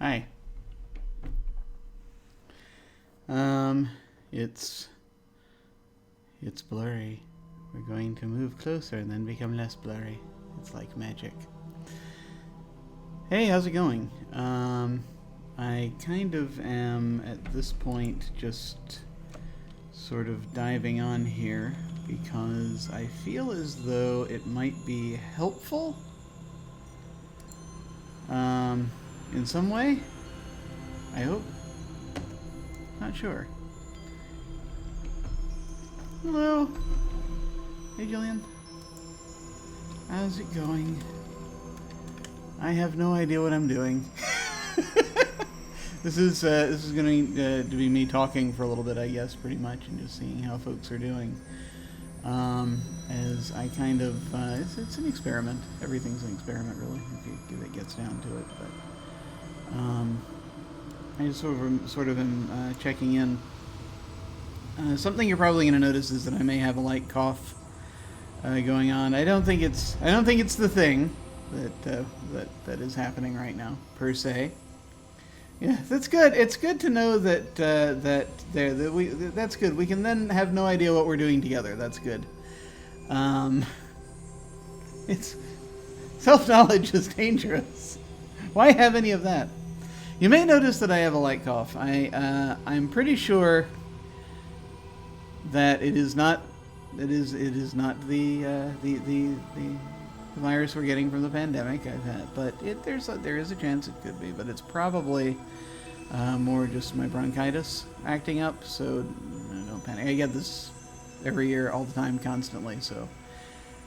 Hi. It's blurry. We're going to move closer and then become less blurry. It's like magic. Hey, how's it going? I kind of am at this point just sort of diving on here because I feel as though it might be helpful in some way. I hope. Not sure. Hello. Hey, Jillian. How's it going? I have no idea what I'm doing. This is going to be me talking for a little bit, I guess, pretty much, and just seeing how folks are doing. As I kind of, it's an experiment. Everything's an experiment, really, if it gets down to it. But I just sort of am checking in. Something you're probably going to notice is that I may have a light cough going on. I don't think it's the thing that is happening right now per se. Yeah, that's good. It's good to know that that's good. We can then have no idea what we're doing together. That's good. It's self-knowledge is dangerous. Why have any of that? You may notice that I have a light cough. I'm pretty sure that it is not the virus we're getting from the pandemic I've had, but there is a chance it could be, but it's probably more just my bronchitis acting up. So don't panic. I get this every year, all the time, constantly. So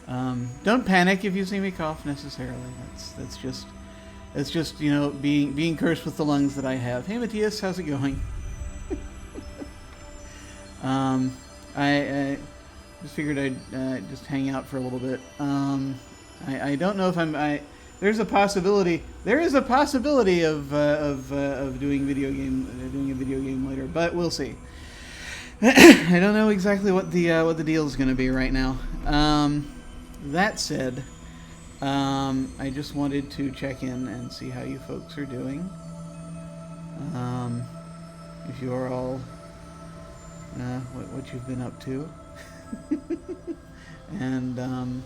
don't panic if you see me cough necessarily. That's just being cursed with the lungs that I have. Hey Matthias, how's it going? I just figured I'd just hang out for a little bit. I don't know if there's a possibility. There is a possibility of doing a video game later, but we'll see. I don't know exactly what the deal is going to be right now. That said, I just wanted to check in and see how you folks are doing. If you are all what you've been up to, and I'm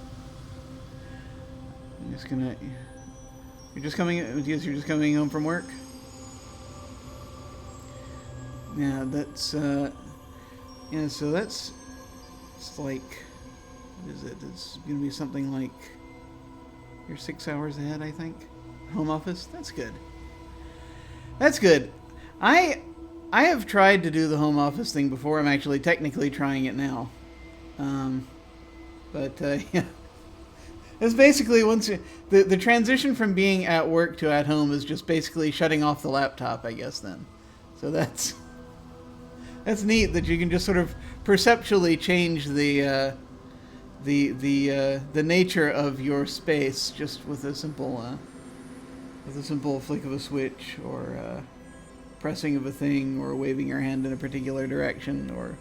just gonna. You're just coming home from work. Yeah, that's so that's it's like, what is it? It's gonna be something like you're 6 hours ahead, I think. Home office. That's good. That's good. I have tried to do the home office thing before. I'm actually technically trying it now. Yeah. It's basically the transition from being at work to at home is just basically shutting off the laptop, I guess, then. So that's neat that you can just sort of perceptually change the nature of your space just with a simple flick of a switch, or pressing of a thing, or waving your hand in a particular direction, or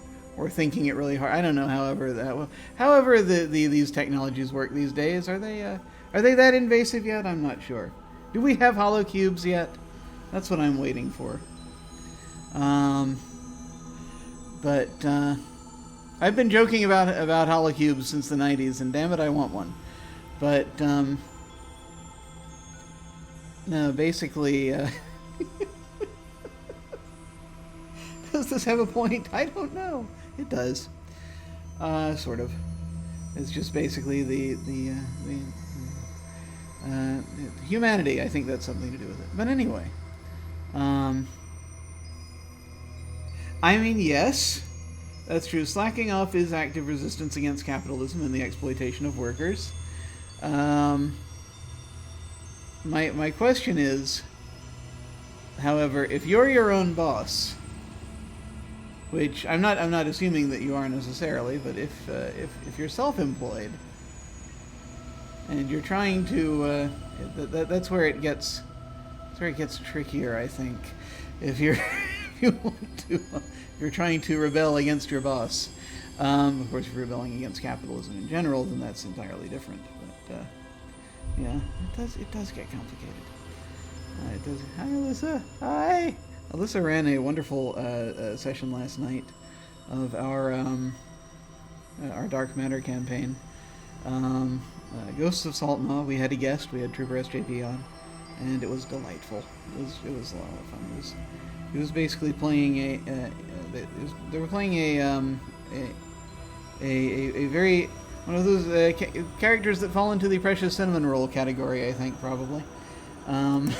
thinking it really hard. I don't know. However these technologies work these days. Are they that invasive yet? I'm not sure. Do we have hollow cubes yet? That's what I'm waiting for. But I've been joking about hollow cubes since the 90s, and damn it, I want one. But no, basically. Does this have a point? I don't know. It does. Sort of. It's just basically the humanity. I think that's something to do with it. But anyway. I mean, yes. That's true. Slacking off is active resistance against capitalism and the exploitation of workers. My question is, however, if you're your own boss, which I'm not assuming that you are necessarily, but if you're self-employed and you're trying to, that's where it gets trickier, I think. If you're you're trying to rebel against your boss, of course, if you're rebelling against capitalism in general, then that's entirely different. But yeah, it does get complicated. Hi, Alyssa. Hi. Alyssa ran a wonderful session last night of our Dark Matter campaign. Ghosts of Saltma. We had a guest. We had Trooper SJP on, and it was delightful. It was a lot of fun. It was basically playing they were playing a very one of those characters that fall into the Precious Cinnamon Roll category, I think, probably. And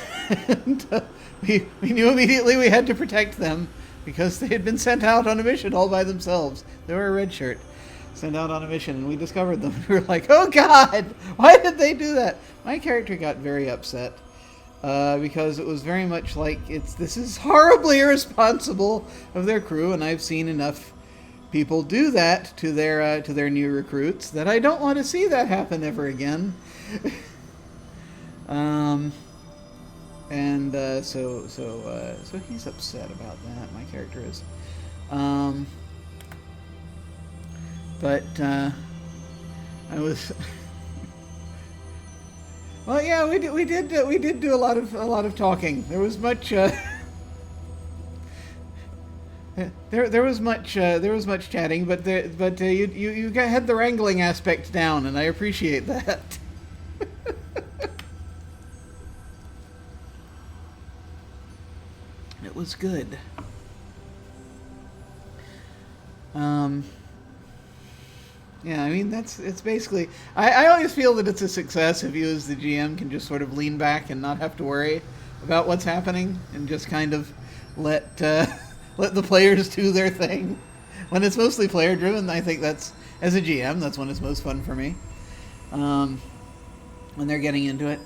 we knew immediately we had to protect them because they had been sent out on a mission all by themselves. They were a red shirt sent out on a mission, and we discovered them. We were like, oh God, why did they do that? My character got very upset because it was very much like this is horribly irresponsible of their crew, and I've seen enough people do that to their new recruits that I don't want to see that happen ever again. So he's upset about that. My character is, but I was. Well, yeah, we did do a lot of talking. There was much. There was much chatting, but you had the wrangling aspect down, and I appreciate that. It was good. Yeah, I mean it's basically. I always feel that it's a success if you, as the GM, can just sort of lean back and not have to worry about what's happening, and just kind of let the players do their thing. When it's mostly player driven, I think that's, as a GM, that's when it's most fun for me. When they're getting into it,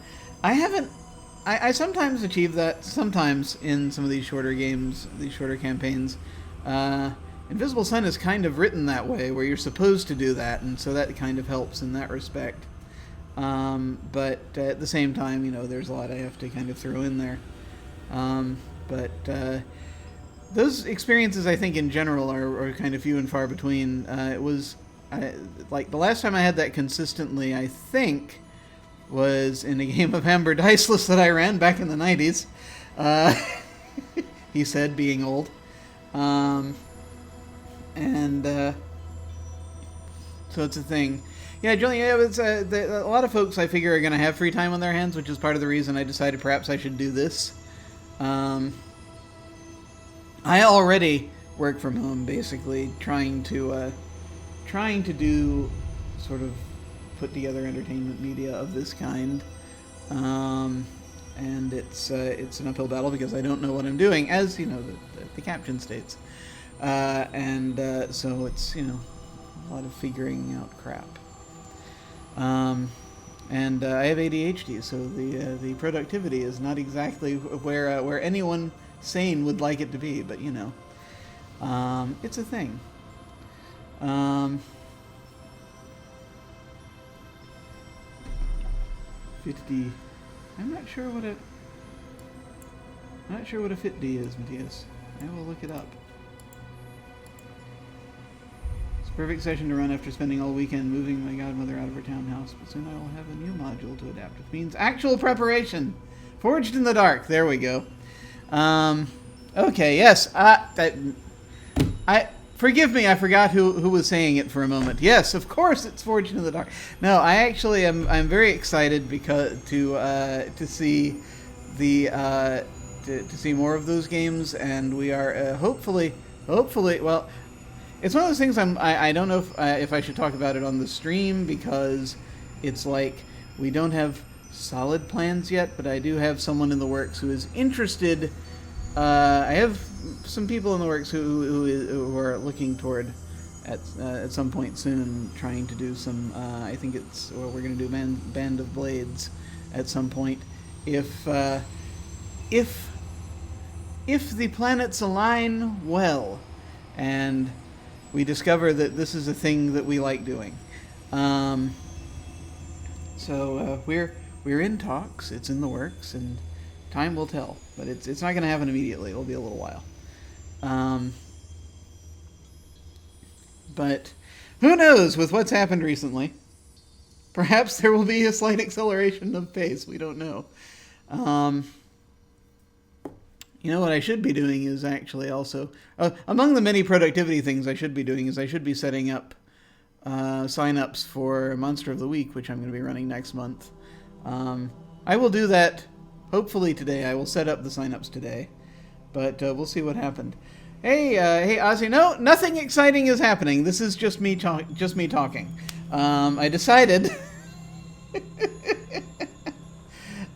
I sometimes achieve that. Sometimes in some of these shorter games, these shorter campaigns. Invisible Sun is kind of written that way, where you're supposed to do that, and so that kind of helps in that respect. But at the same time, there's a lot I have to kind of throw in there. Those experiences, I think, in general, are kind of few and far between. It was like the last time I had that consistently, I think, was in a game of Amber Diceless that I ran back in the 90s. He said, being old. So it's a thing. Yeah, Julian, it's a lot of folks I figure are going to have free time on their hands, which is part of the reason I decided perhaps I should do this. I already work from home, basically, trying to do sort of put together entertainment media of this kind. And it's an uphill battle because I don't know what I'm doing, as the caption states. So it's a lot of figuring out crap. And I have ADHD, so the productivity is not exactly where anyone sane would like it to be, but it's a thing. 50. I'm not sure what a 50 is, Matthias. I will look it up. It's a perfect session to run after spending all weekend moving my godmother out of her townhouse, but soon I will have a new module to adapt, which means actual preparation. Forged in the dark. There we go. Okay, yes. Forgive me, I forgot who was saying it for a moment. Yes, of course, it's Forged in the Dark. No, I actually I'm very excited because to see to see more of those games, and we are hopefully. Well, it's one of those things I don't know if I should talk about it on the stream, because it's like we don't have solid plans yet, but I do have someone in the works who is interested. I have some people in the works who are looking toward at some point soon trying to do some. I think we're going to do Band of Blades at some point if the planets align well, and we discover that this is a thing that we like doing. So we're in talks. It's in the works, and time will tell. But it's not going to happen immediately. It'll be a little while. But who knows with what's happened recently? Perhaps there will be a slight acceleration of pace. We don't know. You know what I should be doing is actually also, among the many productivity things I should be doing is I should be setting up sign-ups for Monster of the Week, which I'm going to be running next month. I will do that hopefully today. I will set up the sign-ups today, but we'll see what happened. Hey, Ozzy. No, nothing exciting is happening. This is just me talking. I decided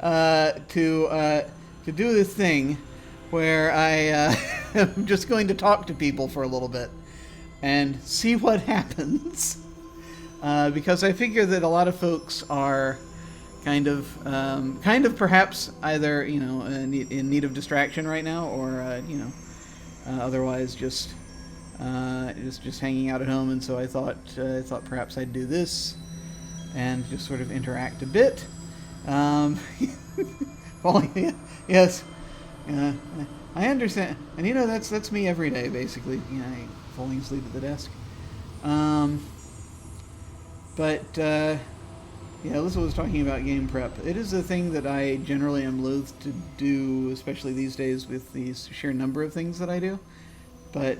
to do this thing where I am just going to talk to people for a little bit and see what happens. Because I figure that a lot of folks are kind of perhaps either in need of distraction right now, or otherwise just hanging out at home. And so I thought perhaps I'd do this and just sort of interact a bit. Yes. I understand, and that's me every day, basically. Falling asleep at the desk. Alyssa was talking about game prep. It is a thing that I generally am loath to do, especially these days with the sheer number of things that I do. But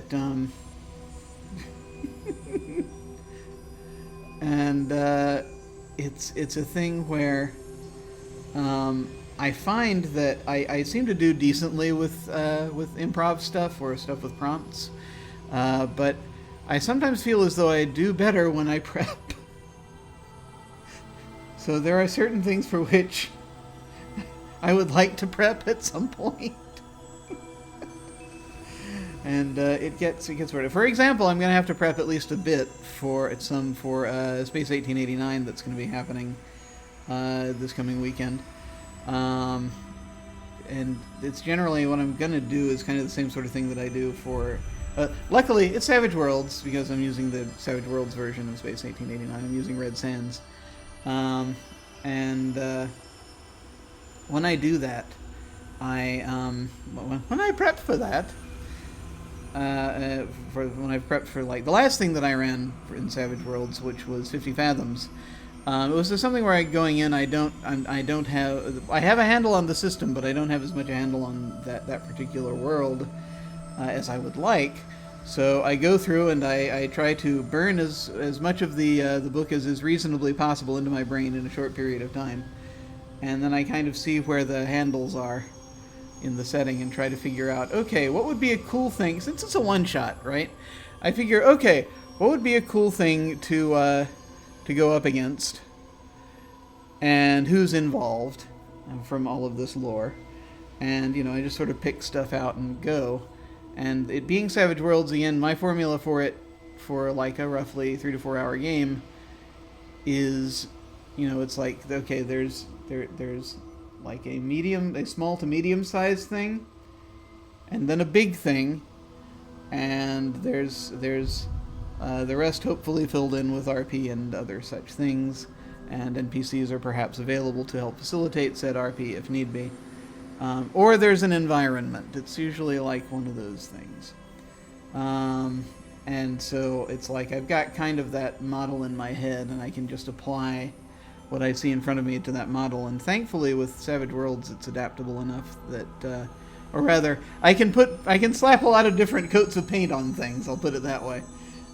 and it's a thing where I find that I seem to do decently with improv stuff or stuff with prompts, but I sometimes feel as though I do better when I prep. So there are certain things for which I would like to prep at some point. And it gets weird. For example, I'm going to have to prep at least a bit for Space 1889 that's going to be happening this coming weekend. And it's generally what I'm going to do is kind of the same sort of thing that I do for... luckily, it's Savage Worlds, because I'm using the Savage Worlds version of Space 1889. I'm using Red Sands. When I do that, when I prep for that, when I prepped for the last thing that I ran in Savage Worlds, which was 50 Fathoms, it was just something where going in, I have a handle on the system, but I don't have as much a handle on that particular world as I would like. So I go through and I try to burn as much of the book as is reasonably possible into my brain in a short period of time. And then I kind of see where the handles are in the setting and try to figure out, okay, what would be a cool thing, since it's a one-shot, right? I figure, okay, what would be a cool thing to go up against, and who's involved from all of this lore. And, I just sort of pick stuff out and go. And it being Savage Worlds, again, my formula for it, for like a roughly 3 to 4 hour game, is, it's like, okay, there's like a small to medium sized thing, and then a big thing, and there's the rest hopefully filled in with RP and other such things, and NPCs are perhaps available to help facilitate said RP if need be. Or there's an environment. It's usually like one of those things. And so it's like I've got kind of that model in my head, and I can just apply what I see in front of me to that model. And thankfully with Savage Worlds, it's adaptable enough that, or rather, I can slap a lot of different coats of paint on things, I'll put it that way,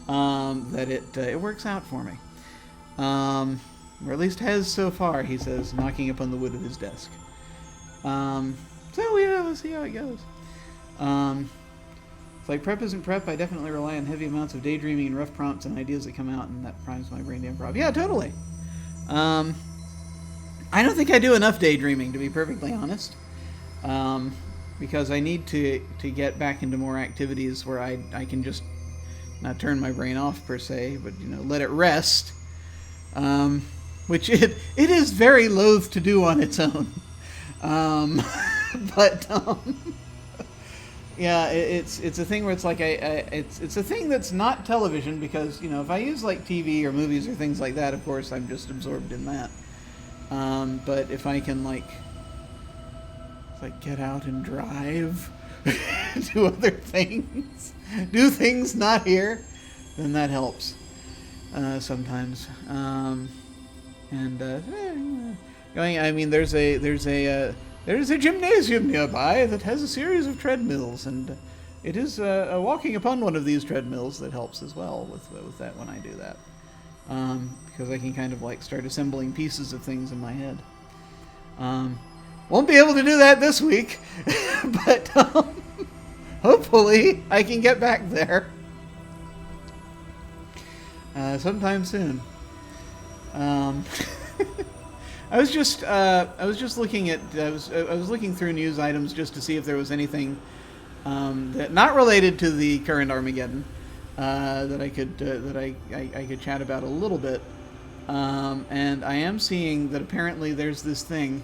that it works out for me. Or at least has so far, he says, knocking upon the wood of his desk. So yeah, we'll see how it goes. It's like prep isn't prep. I definitely rely on heavy amounts of daydreaming and rough prompts and ideas that come out, and that primes my brain to improv. Yeah, totally. I don't think I do enough daydreaming, to be perfectly honest, because I need to get back into more activities where I can just not turn my brain off per se, but let it rest, which it is very loath to do on its own. Yeah, it's a thing where it's like it's a thing that's not television, because if I use like TV or movies or things like that, of course I'm just absorbed in that. But if I can like get out and drive, do other things, do things not here, then that helps sometimes. Going. I mean, there's a there's a gymnasium nearby that has a series of treadmills, and it is walking upon one of these treadmills that helps as well with that when I do that. Because I can kind of like start assembling pieces of things in my head. Won't be able to do that this week, but hopefully I can get back there sometime soon. I was just looking at I was looking through news items just to see if there was anything that not related to the current Armageddon that I could chat about a little bit. And I am seeing that apparently there's this thing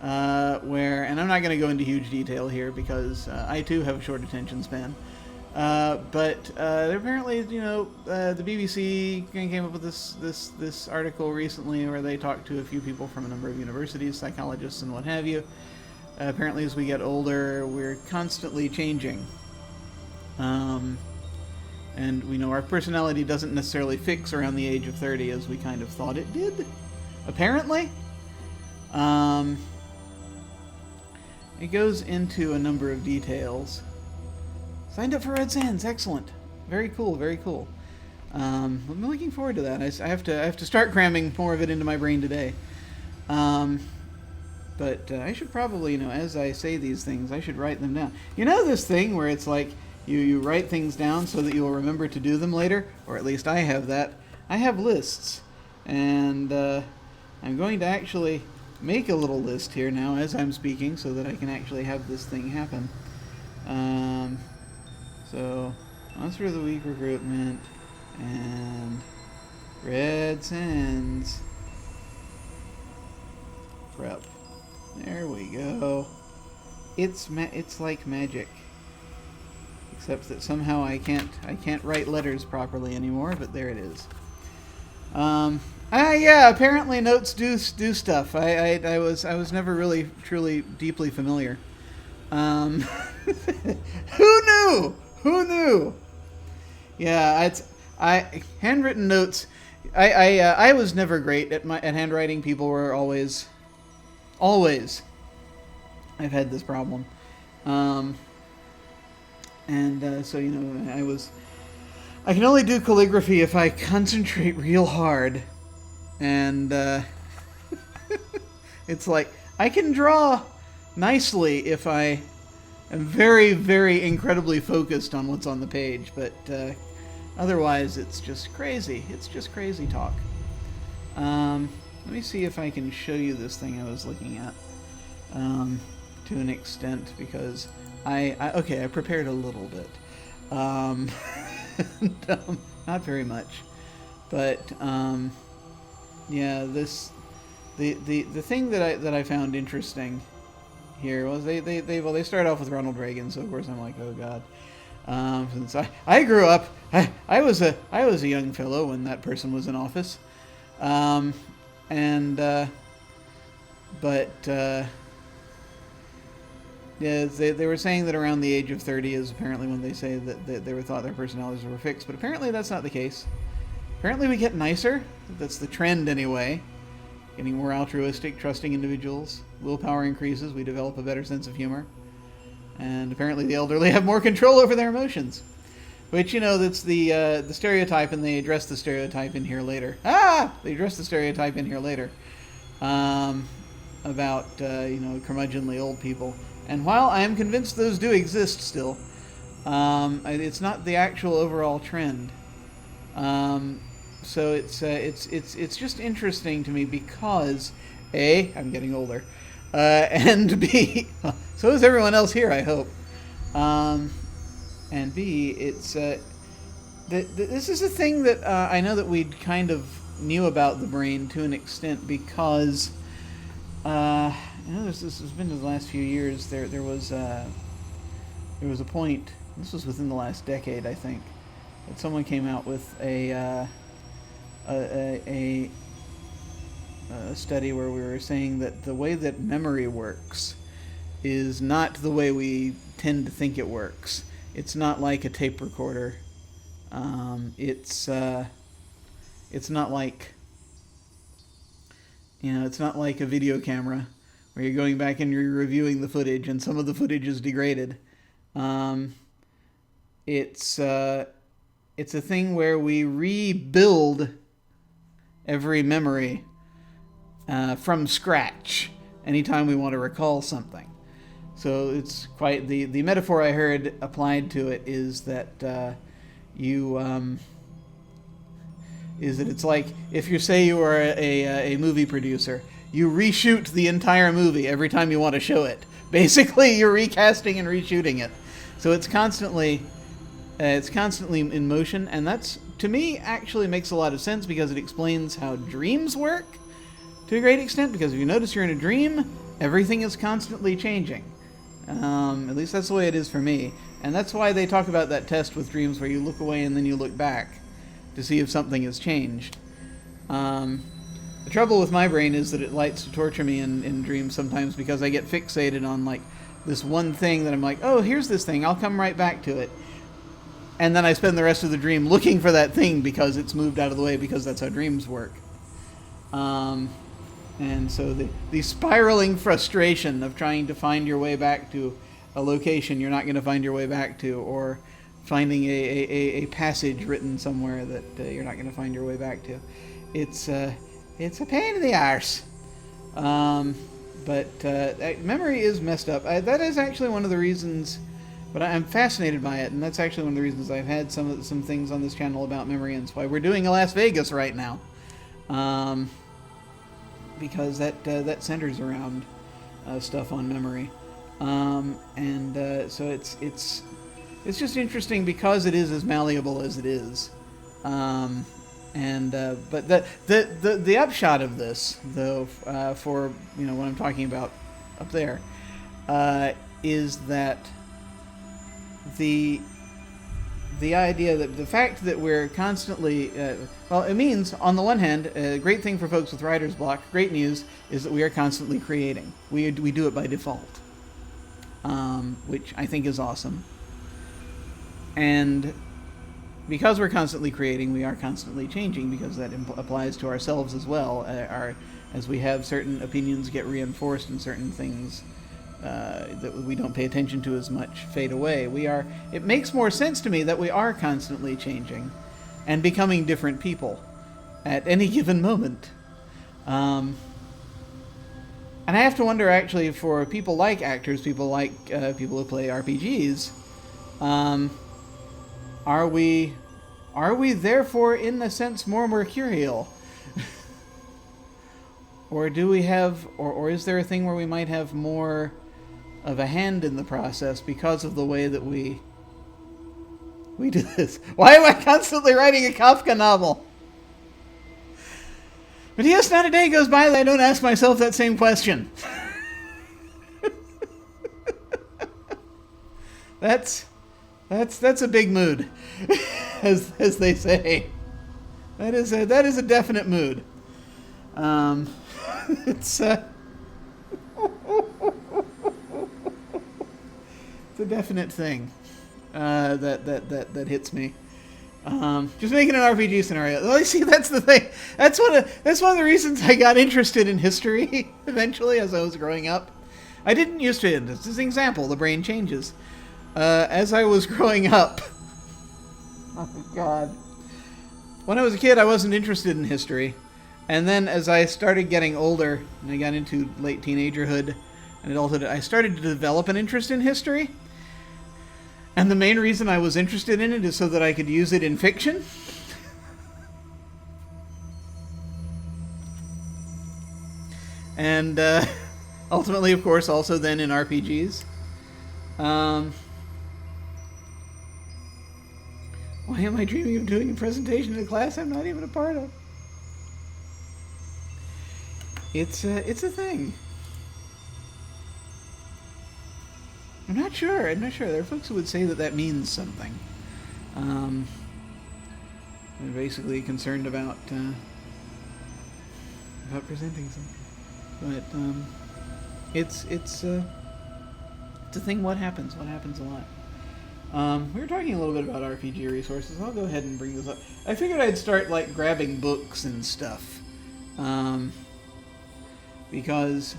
where, and I'm not going to go into huge detail here because I too have a short attention span. But there apparently, the BBC came up with this article recently where they talked to a few people from a number of universities, psychologists, and what have you. Apparently, as we get older, we're constantly changing. And we know our personality doesn't necessarily fix around the age of 30 as we kind of thought it did, apparently. It goes into a number of details. Signed up for Red Sands, excellent. Very cool, very cool. I'm looking forward to that. I have to start cramming more of it into my brain today. But I should probably, as I say these things, I should write them down. You know this thing where it's like, you write things down so that you'll remember to do them later? Or at least I have that. I have lists. And I'm going to actually make a little list here now as I'm speaking so that I can actually have this thing happen. So, Monster of the Week recruitment and Red Sands prep. There we go. It's like magic. Except that somehow I can't write letters properly anymore, but there it is. Yeah, apparently notes do stuff. I was never really truly deeply familiar. Who knew? Who knew? Yeah, handwritten notes. I was never great at handwriting. People were always I've had this problem. So, I can only do calligraphy if I concentrate real hard. And, it's like, I can draw nicely if I am very, very incredibly focused on what's on the page. But, otherwise, it's just crazy. It's just crazy talk. Let me see if I can show you this thing I was looking at, to an extent, because I prepared a little bit. Not very much. But, yeah, the thing that I found interesting here was they start off with Ronald Reagan, so of course I'm like, oh god. Since I grew up, I was a young fellow when that person was in office. Yeah, they were saying that around the age of 30 is apparently when they say that they were thought their personalities were fixed, but apparently that's not the case. Apparently we get nicer. That's the trend anyway. Getting more altruistic, trusting individuals. Willpower increases. We develop a better sense of humor. And apparently the elderly have more control over their emotions. Which, that's the stereotype, and they address the stereotype in here later. They address the stereotype in here later. About, curmudgeonly old people. And while I am convinced those do exist still, it's not the actual overall trend. So it's just interesting to me because A, I'm getting older, and B, so is everyone else here, I hope. And B, it's this is a thing that I know that we kind of knew about the brain to an extent because this has been in the last few years. There was a point. This was within the last decade, I think, that someone came out with a study where we were saying that the way that memory works is not the way we tend to think it works. It's not like a tape recorder. It's not like it's not like a video camera where you're going back and you're reviewing the footage, and some of the footage is degraded. It's a thing where we rebuild every memory from scratch anytime we want to recall something. So it's quite the metaphor I heard applied to it is that it's like if you say you are a movie producer, you reshoot the entire movie every time you want to show it. Basically, you're recasting and reshooting it. So it's constantly in motion, and that's, to me, actually makes a lot of sense because it explains how dreams work to a great extent. Because if you notice you're in a dream, everything is constantly changing. At least that's the way it is for me. And that's why they talk about that test with dreams where you look away and then you look back to see if something has changed. The trouble with my brain is that it likes to torture me in dreams sometimes because I get fixated on like this one thing that I'm like, oh, here's this thing, I'll come right back to it. And then I spend the rest of the dream looking for that thing because it's moved out of the way, because that's how dreams work. And so the spiraling frustration of trying to find your way back to a location you're not going to find your way back to, or finding a passage written somewhere that you're not going to find your way back to. It's a pain in the arse. But memory is messed up. That is actually one of the reasons, but I'm fascinated by it, and that's actually one of the reasons I've had some things on this channel about memory, and it's why we're doing a Las Vegas right now. Because that centers around stuff on memory, so it's just interesting because it is as malleable as it is, but the upshot of this, though, for what I'm talking about up there, is that the idea that the fact that we're constantly, it means, on the one hand, a great thing for folks with writer's block, great news, is that we are constantly creating. We do it by default, which I think is awesome. And because we're constantly creating, we are constantly changing, because that applies to ourselves as well. As we have certain opinions get reinforced and certain things that we don't pay attention to as much fade away. It makes more sense to me that we are constantly changing and becoming different people at any given moment. And I have to wonder, actually, for people like actors, people like people who play RPGs, are we therefore, in a sense, more mercurial? Or do we have, or is there a thing where we might have more of a hand in the process because of the way that we do this? Why am I constantly writing a Kafka novel? But yes, not a day goes by that I don't ask myself that same question. That's a big mood, as they say. That is a definite mood. It's a definite thing that hits me. Just making an RPG scenario. Well, you see, that's the thing. That's one of the reasons I got interested in history eventually as I was growing up. I didn't used to. This is an example. The brain changes. As I was growing up. Oh my God. When I was a kid, I wasn't interested in history. And then as I started getting older, and I got into late teenagerhood and adulthood, I started to develop an interest in history. And the main reason I was interested in it is so that I could use it in fiction. And ultimately, of course, also then in RPGs. Why am I dreaming of doing a presentation in a class I'm not even a part of? It's a thing. I'm not sure. There are folks who would say that means something. They're basically concerned about presenting something. But it's a thing. What happens? What happens a lot. We were talking a little bit about RPG resources. I'll go ahead and bring this up. I figured I'd start like grabbing books and stuff. Because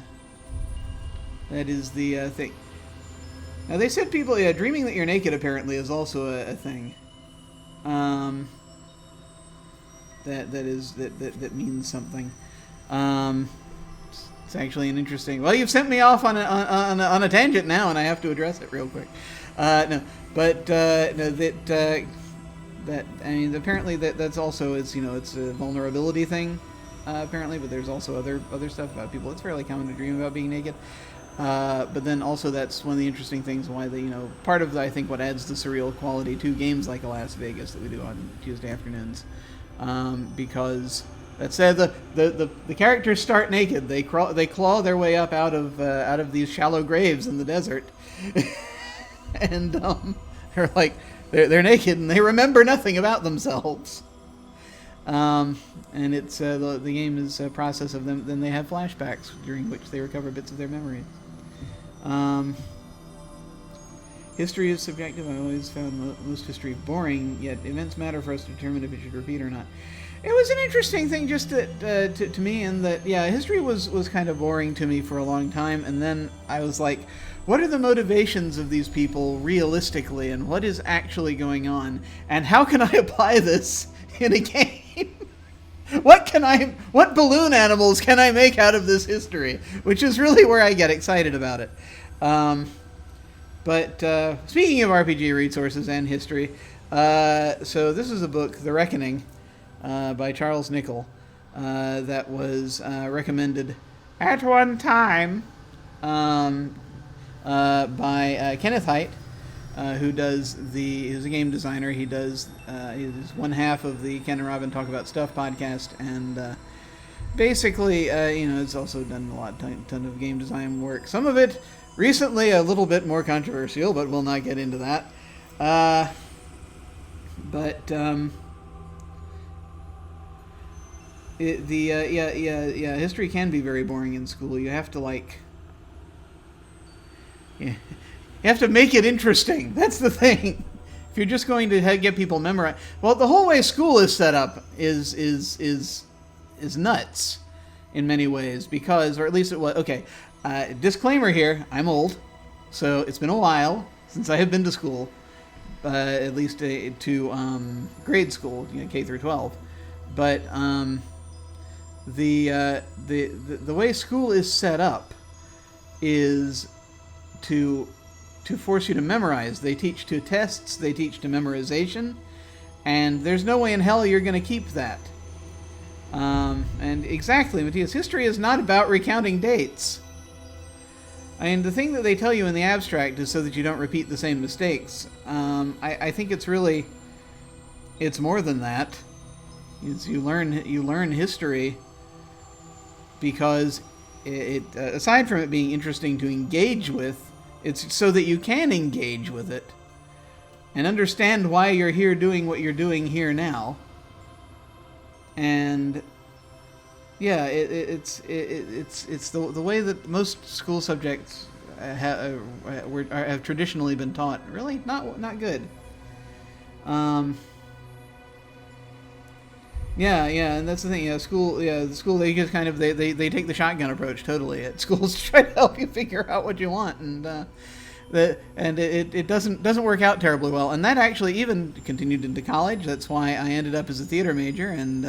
That is the thing. Now they said people, dreaming that you're naked apparently is also a thing. That means something. It's actually an interesting. Well, you've sent me off on a tangent now, and I have to address it real quick. No, but no, that I mean, apparently that's also it's a vulnerability thing, apparently. But there's also other stuff about people. It's fairly common to dream about being naked. But then also that's one of the interesting things why part of I think what adds the surreal quality to games like Las Vegas that we do on Tuesday afternoons, because that said the characters start naked. They claw their way up out of these shallow graves in the desert, and they're naked and they remember nothing about themselves. And it's the game is a process of them. Then they have flashbacks during which they recover bits of their memories. History is subjective. I always found most history boring, yet events matter for us to determine if it should repeat or not. It was an interesting thing just to me, in that, history was kind of boring to me for a long time, and then I was like, what are the motivations of these people realistically, and what is actually going on, and how can I apply this in a game? What balloon animals can I make out of this history? Which is really where I get excited about it. But speaking of RPG resources and history, so this is a book, The Reckoning, by Charles Nicholl, that was recommended at one time by Kenneth Haidt, who's a game designer. He's one half of the Ken and Robin Talk About Stuff podcast, and basically, it's also done a ton of game design work. Some of it recently a little bit more controversial, but we'll not get into that. History can be very boring in school. You have to you have to make it interesting. That's the thing. If you're just going to get people memorize, well, the whole way school is set up is nuts in many ways, because, or at least it was. Okay, disclaimer here: I'm old, so it's been a while since I have been to school, at least to grade school, K through 12. But the way school is set up is to force you to memorize. They teach to tests, they teach to memorization, and there's no way in hell you're going to keep that. And exactly, Matthias, history is not about recounting dates. I mean, the thing that they tell you in the abstract is so that you don't repeat the same mistakes. I think it's more than that. You learn history because it aside from it being interesting to engage with, it's so that you can engage with it and understand why you're here doing what you're doing here now. And it's the way that most school subjects have traditionally been taught. Really, not good. And that's the thing. The school they just kind of they take the shotgun approach totally at schools to try to help you figure out what you want, and it doesn't work out terribly well. And that actually even continued into college. That's why I ended up as a theater major, and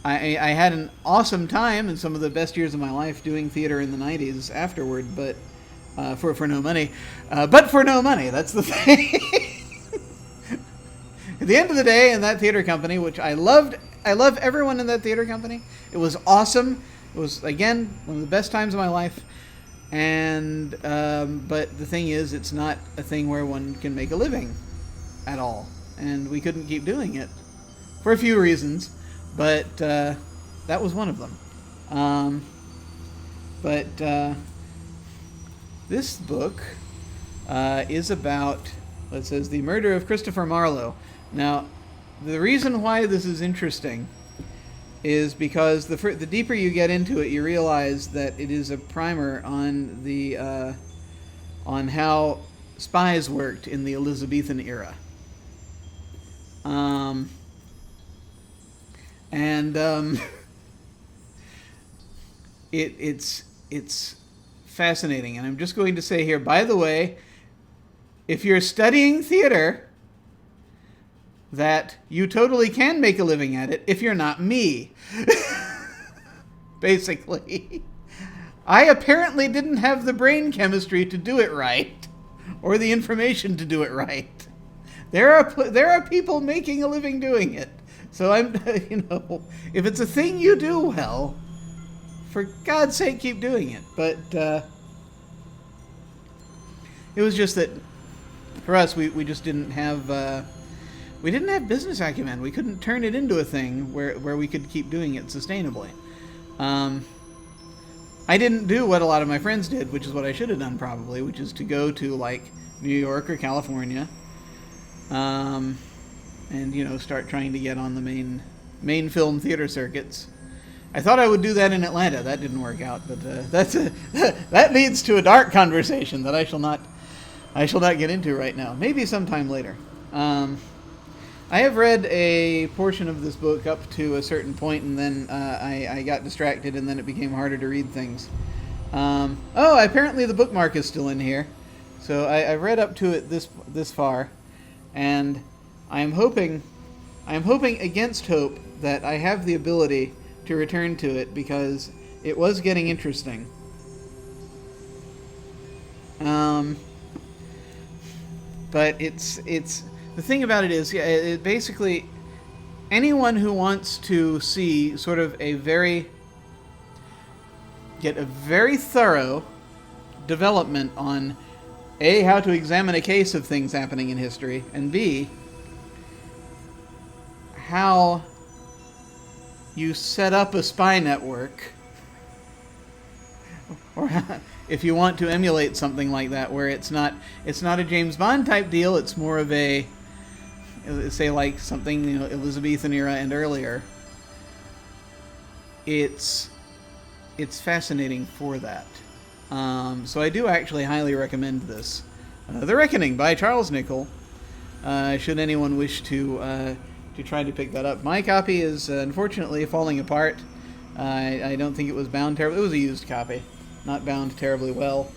I had an awesome time and some of the best years of my life doing theater in the 90s afterward, but for no money. But for no money, that's the thing. At the end of the day, in that theater company, which I love everyone in that theater company. It was awesome. It was, again, one of the best times of my life. And but the thing is, it's not a thing where one can make a living at all. And we couldn't keep doing it for a few reasons, but that was one of them. This book is about, it says, the murder of Christopher Marlowe. Now, the reason why this is interesting is because the deeper you get into it, you realize that it is a primer on on how spies worked in the Elizabethan era. It's fascinating. And I'm just going to say here, by the way, if you're studying theater, that you totally can make a living at it if you're not me. Basically. I apparently didn't have the brain chemistry to do it right, or the information to do it right. There are people making a living doing it. So I'm, if it's a thing you do well, for God's sake, keep doing it. But it was just that for us, we just didn't have business acumen. We couldn't turn it into a thing where we could keep doing it sustainably. I didn't do what a lot of my friends did, which is what I should have done probably, which is to go to like New York or California, and start trying to get on the main film theater circuits. I thought I would do that in Atlanta. That didn't work out, but that leads to a dark conversation that I shall not get into right now. Maybe sometime later. I have read a portion of this book up to a certain point, and then I got distracted, and then it became harder to read things. Apparently the bookmark is still in here. So I've read up to it this far, and I'm hoping against hope that I have the ability to return to it, because it was getting interesting. But it's the thing about it is, it basically, anyone who wants to see sort of get a very thorough development on A, how to examine a case of things happening in history, and B, how you set up a spy network, or if you want to emulate something like that, where it's not a James Bond type deal, it's more of a, say, like something Elizabethan era and earlier. It's fascinating for that. So I do actually highly recommend this, The Reckoning by Charles Nicholl. Should anyone wish to try to pick that up. My copy is unfortunately falling apart. I don't think it was bound terribly. It was a used copy, not bound terribly well.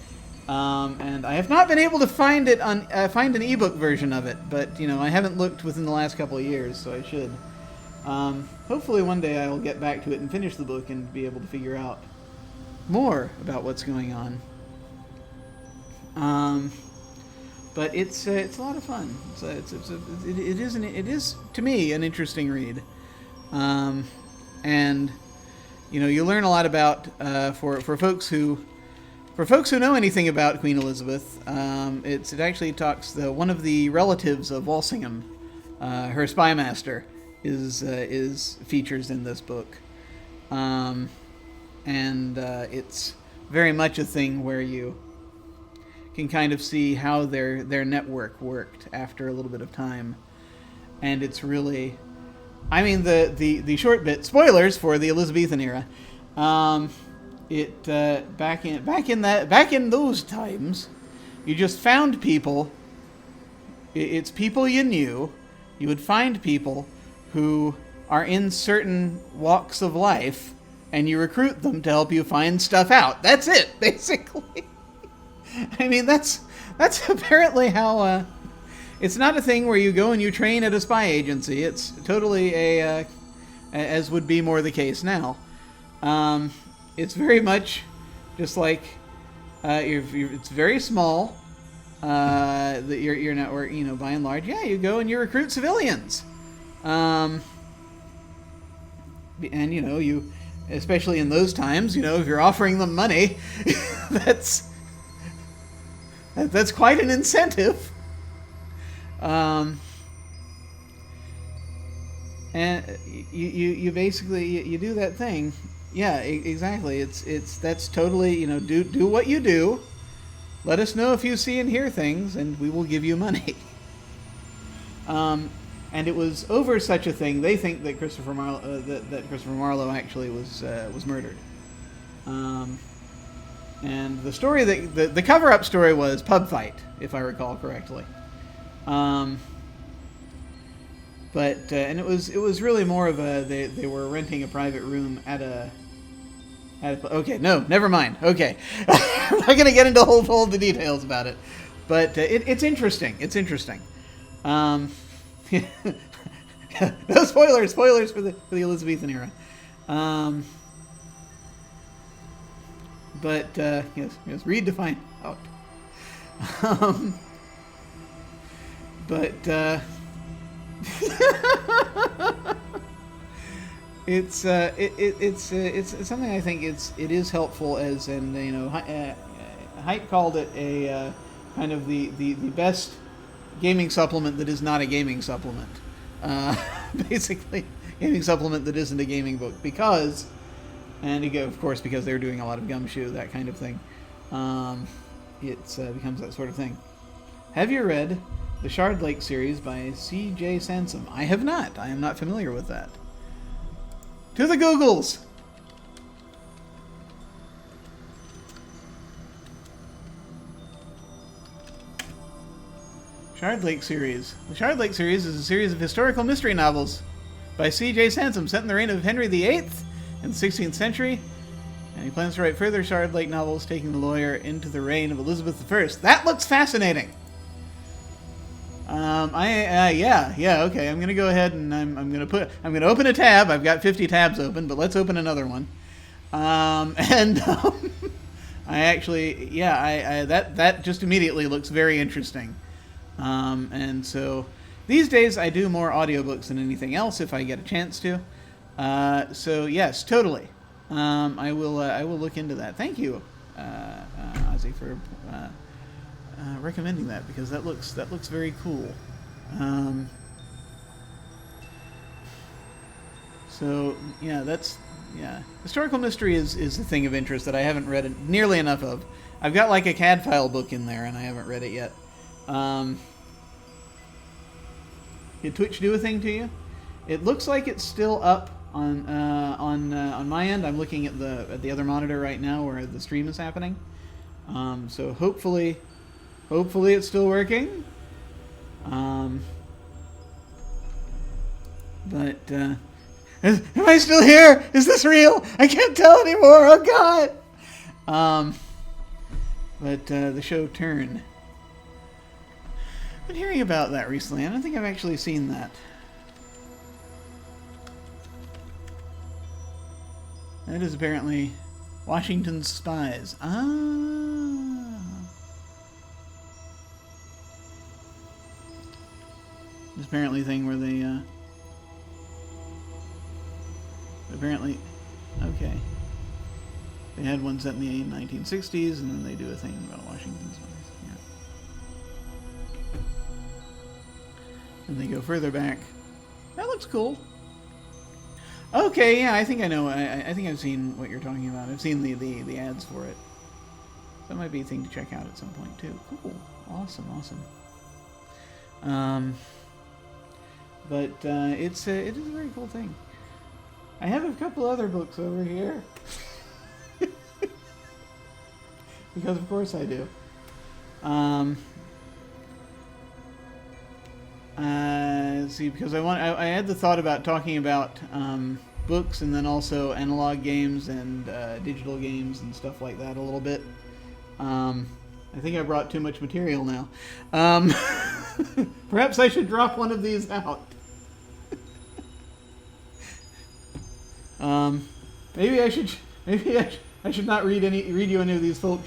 And I have not been able to find an ebook version of it, but I haven't looked within the last couple of years, so I should. Hopefully one day I will get back to it and finish the book and be able to figure out more about what's going on. But it's a lot of fun. It is to me an interesting read, and you learn a lot about for folks who know anything about Queen Elizabeth. It actually talks one of the relatives of Walsingham, her spy master, is features in this book, and it's very much a thing where you can kind of see how their network worked after a little bit of time. And it's really, the short bit, spoilers for the Elizabethan era, back in those times, you just found people. It's people you knew. You would find people who are in certain walks of life, and you recruit them to help you find stuff out. That's it, basically. That's apparently how. It's not a thing where you go and you train at a spy agency. It's totally as would be more the case now. It's very much just like it's very small. Your network, by and large, you go and you recruit civilians, and you, especially in those times, if you're offering them money, that's quite an incentive. And you basically you do that thing. Yeah, exactly. That's totally, do what you do. Let us know if you see and hear things, and we will give you money. And it was over such a thing. They think that Christopher Marlowe actually was murdered. And the story the cover-up story was pub fight, if I recall correctly. But and it was really more of a they were renting a private room at Okay, no, never mind. Okay. I'm not going to get into all the details about it. But it's interesting. It's interesting. No spoilers for the Elizabethan era. But yes, read to find out. But it's something I think it is helpful as, and Hype called it a kind of the best gaming supplement that is not a gaming supplement. Basically, gaming supplement that isn't a gaming book because, and again, of course, because they're doing a lot of gumshoe, that kind of thing. It becomes that sort of thing. Have you read the Shard Lake series by C.J. Sansom? I have not. I am not familiar with that. To the Googles! Shard Lake series. The Shard Lake series is a series of historical mystery novels by C.J. Sansom, set in the reign of Henry VIII in the 16th century. And he plans to write further Shard Lake novels, taking the lawyer into the reign of Elizabeth I. That looks fascinating! Yeah, okay. I'm gonna go ahead and I'm gonna open a tab. I've got 50 tabs open, but let's open another one. I actually, that just immediately looks very interesting. And so these days I do more audiobooks than anything else if I get a chance to. So yes, totally. I will look into that. Thank you, Ozzy, for recommending that, because that looks very cool. So yeah, historical mystery is a thing of interest that I haven't read nearly enough of. I've got like a CAD file book in there and I haven't read it yet. Did Twitch do a thing to you? It looks like it's still up on my end. I'm looking at the other monitor right now where the stream is happening. So hopefully it's still working. But am I still here? Is this real? I can't tell anymore. Oh God. But the show Turn. I've been hearing about that recently. I don't think I've actually seen that. That is apparently Washington's Spies. This apparently thing where they okay. They had one set in the 1960s, and then they do a thing about Washington's Spies. Yeah. And they go further back. That looks cool. Okay, yeah, I think I know. I think I've seen what you're talking about. I've seen the ads for it. That might be a thing to check out at some point too. Cool, awesome. But it is a very cool thing. I have a couple other books over here. Because of course I do. See, because I had the thought about talking about books and then also analog games and digital games and stuff like that a little bit. I think I brought too much material now. Perhaps I should drop one of these out. Maybe I should not read you any of these folk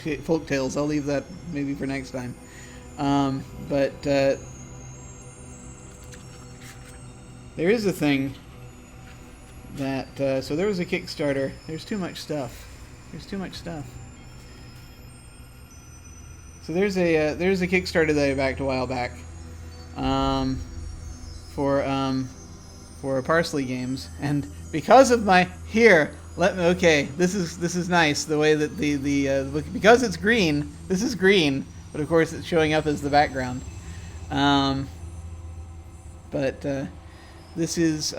tales. I'll leave that maybe for next time. But there is a thing that so there was a Kickstarter. There's too much stuff. So there's a Kickstarter that I backed a while back for Parsley Games, and because of my this is nice the way that the book, because it's green. This is green, but of course it's showing up as the background. But this is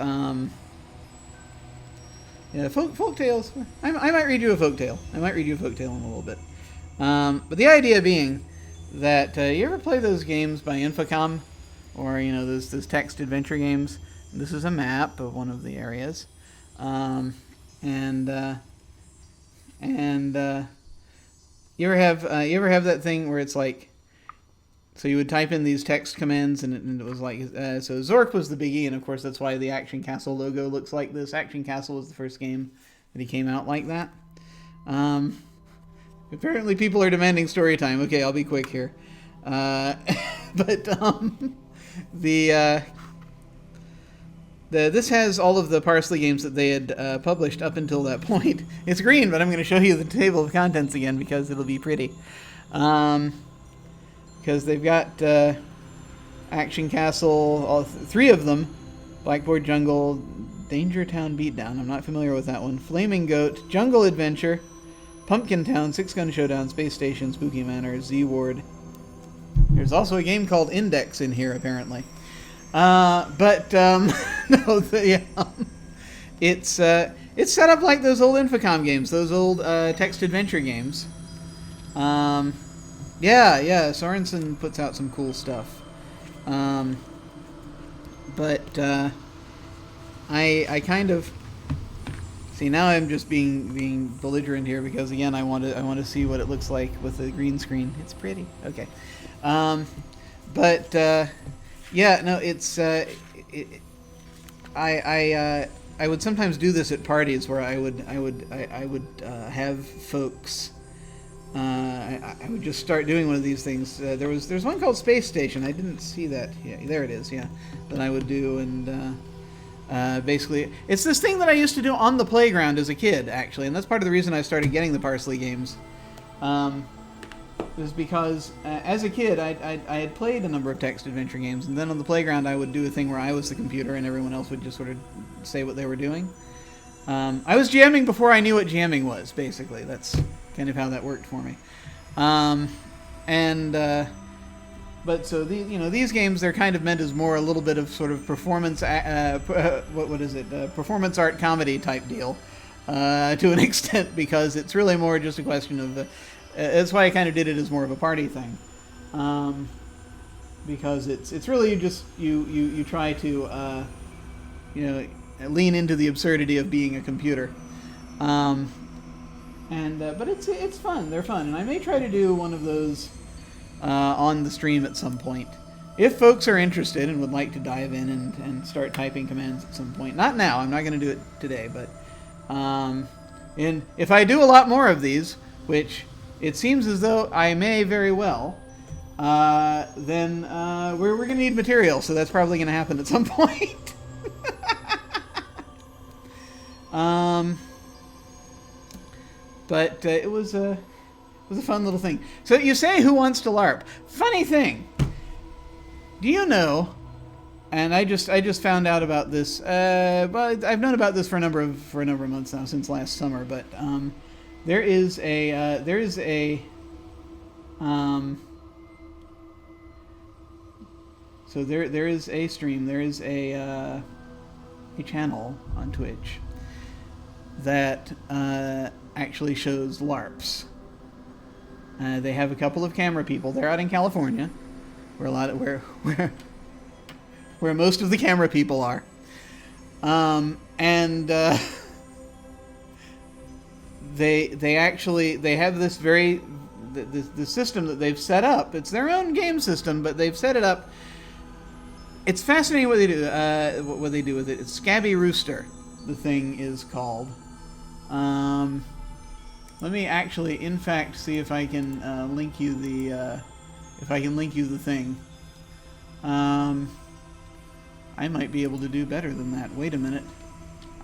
folk tales. I might read you a folk tale. I might read you a folk tale in a little bit. But the idea being that you ever play those games by Infocom, or those text adventure games? This is a map of one of the areas, and And you ever have that thing where it's like, so you would type in these text commands, and it was like, so Zork was the biggie, and of course that's why the Action Castle logo looks like this. Action Castle was the first game that he came out like that. Apparently people are demanding story time. Okay, I'll be quick here. This has all of the Parsley games that they had published up until that point. It's green, but I'm going to show you the table of contents again because it'll be pretty. Because they've got Action Castle, all three of them, Blackboard Jungle, Danger Town Beatdown, I'm not familiar with that one, Flaming Goat, Jungle Adventure, Pumpkin Town, Six Gun Showdown, Space Station, Spooky Manor, Z-Ward. There's also a game called Index in here, apparently. No, it's set up like those old Infocom games, those old text adventure games. Yeah, Sorensen puts out some cool stuff. I kind of see now. I'm just being belligerent here because again, I want to see what it looks like with the green screen. It's pretty. Okay, yeah, no, it's I would sometimes do this at parties where I would have folks. I would just start doing one of these things. There's one called Space Station. I didn't see that. Yeah, there it is. Yeah, that I would do, and basically, it's this thing that I used to do on the playground as a kid, actually, and that's part of the reason I started getting the Parsley games. Is because as a kid, I had played a number of text adventure games, and then on the playground I would do a thing where I was the computer and everyone else would just sort of say what they were doing. I was jamming before I knew what jamming was, basically. That's kind of how that worked for me. But so these games, they're kind of meant as more a little bit of sort of performance performance art comedy type deal to an extent, because it's really more just a question of that's why I kind of did it as more of a party thing, because it's really just you try to lean into the absurdity of being a computer. But it's fun. They're fun, and I may try to do one of those on the stream at some point. If folks are interested and would like to dive in and start typing commands at some point. Not now. I'm not going to do it today, but if I do a lot more of these, which it seems as though I may very well, then we're going to need material, so that's probably going to happen at some point. But it was a fun little thing. So you say, who wants to LARP? Funny thing. Do you know? And I just found out about this. But I've known about this for a number of months now, since last summer. But there is a stream. There is a channel on Twitch that actually shows LARPs. They have a couple of camera people. They're out in California, where most of the camera people are. They have this the system that they've set up. It's their own game system, but they've set it up. It's fascinating what they do. What they do with it. It's Scabby Rooster. The thing is called. Let me actually, in fact, see if I can link you the thing. I might be able to do better than that. Wait a minute.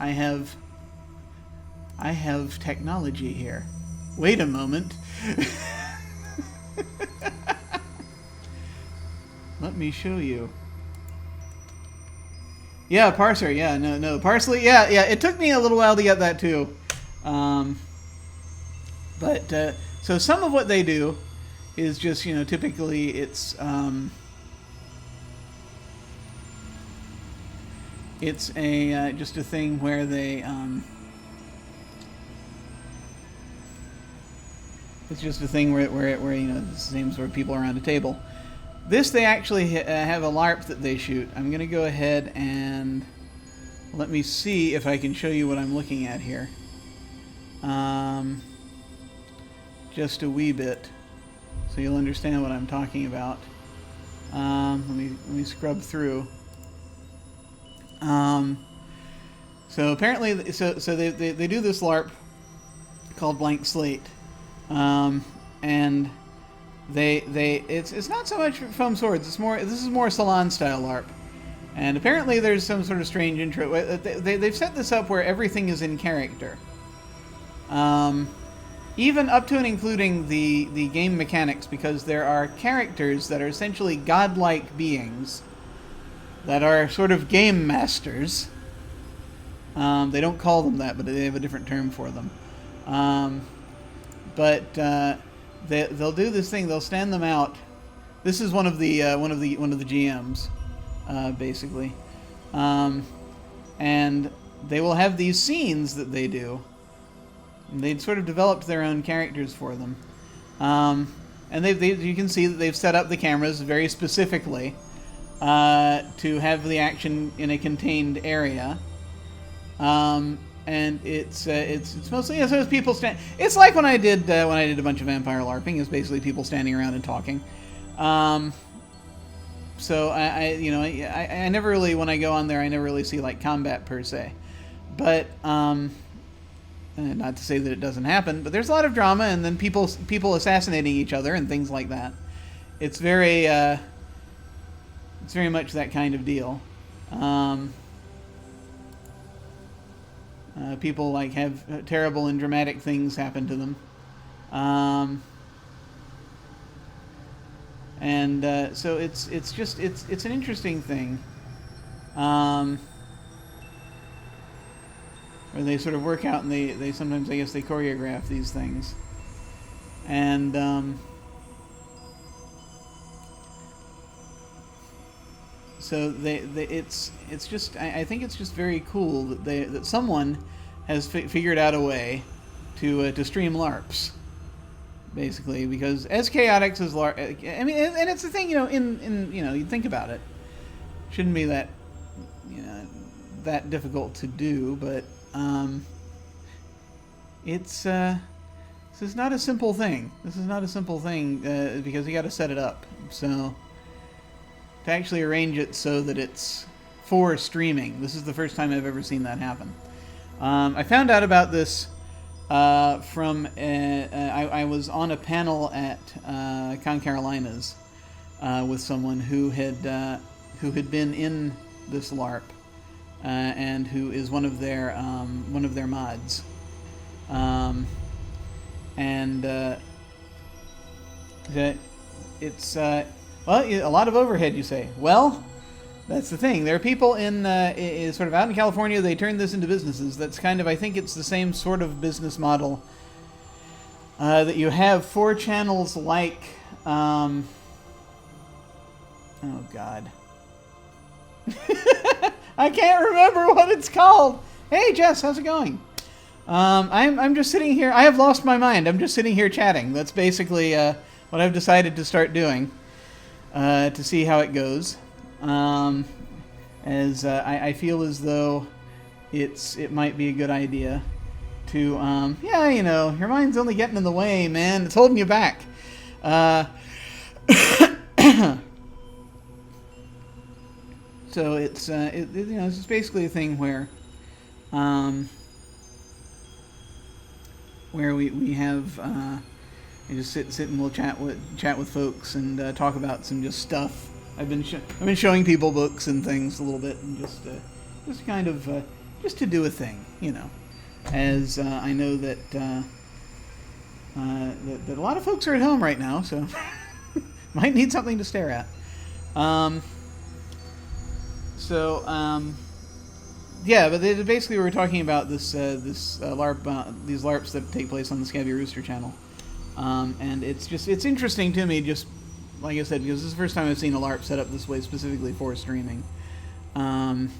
I have technology here. Wait a moment. Let me show you. Yeah, parser. Yeah, no, Parsley. Yeah. It took me a little while to get that too. So some of what they do is just, typically it's just a thing where they it's just a thing where the same sort of people around a table. This, they actually have a LARP that they shoot. I'm going to go ahead and let me see if I can show you what I'm looking at here. just a wee bit, so you'll understand what I'm talking about. Let me scrub through. So apparently, so they do this LARP called Blank Slate, and it's not so much foam swords. This is more salon style LARP, and apparently there's some sort of strange intro. They've set this up where everything is in character, even up to and including the game mechanics, because there are characters that are essentially godlike beings that are sort of game masters. They don't call them that, but they have a different term for them. They'll do this thing. They'll stand them out. This is one of the GMs, basically, and they will have these scenes that they do. They'd sort of developed their own characters for them, and you can see that they've set up the cameras very specifically to have the action in a contained area. And it's mostly, so it's people stand. It's like when I did a bunch of vampire LARPing. It's basically people standing around and talking. So I never really, when I go on there, I never really see like combat per se. But not to say that it doesn't happen, but there's a lot of drama, and then people assassinating each other and things like that. It's very much that kind of deal. People like have terrible and dramatic things happen to them, so it's an interesting thing, where they sort of work out, and they sometimes, I guess, they choreograph these things, and so it's just, I think it's just very cool that someone has figured out a way to stream LARPs, basically, because as chaotic as LARP, I mean, and it's the thing, you think about it, shouldn't be that that difficult to do, but this is not a simple thing. This is not a simple thing because you got to set it up. So to actually arrange it so that it's for streaming, this is the first time I've ever seen that happen. I found out about this from I was on a panel at Con Carolinas with someone who had been in this LARP and who is one of their mods, and that it's well, a lot of overhead, you say. Well, that's the thing. There are people in sort of out in California. They turn this into businesses. That's kind of, I think it's the same sort of business model that you have for channels like, oh God, I can't remember what it's called. Hey Jess, how's it going? I'm just sitting here. I have lost my mind. I'm just sitting here chatting. That's basically what I've decided to start doing to see how it goes. As I feel as though it might be a good idea to, yeah, your mind's only getting in the way, man. It's holding you back. So it's it's just basically a thing where we have you just sit and we'll chat with folks and talk about some just stuff. I've been showing people books and things a little bit, and just kind of just to do a thing, as I know that that a lot of folks are at home right now, so might need something to stare at. Yeah, but basically we were talking about this LARP, these LARPs that take place on the Scabby Rooster channel, and it's interesting to me, just like I said, because this is the first time I've seen a LARP set up this way specifically for streaming, and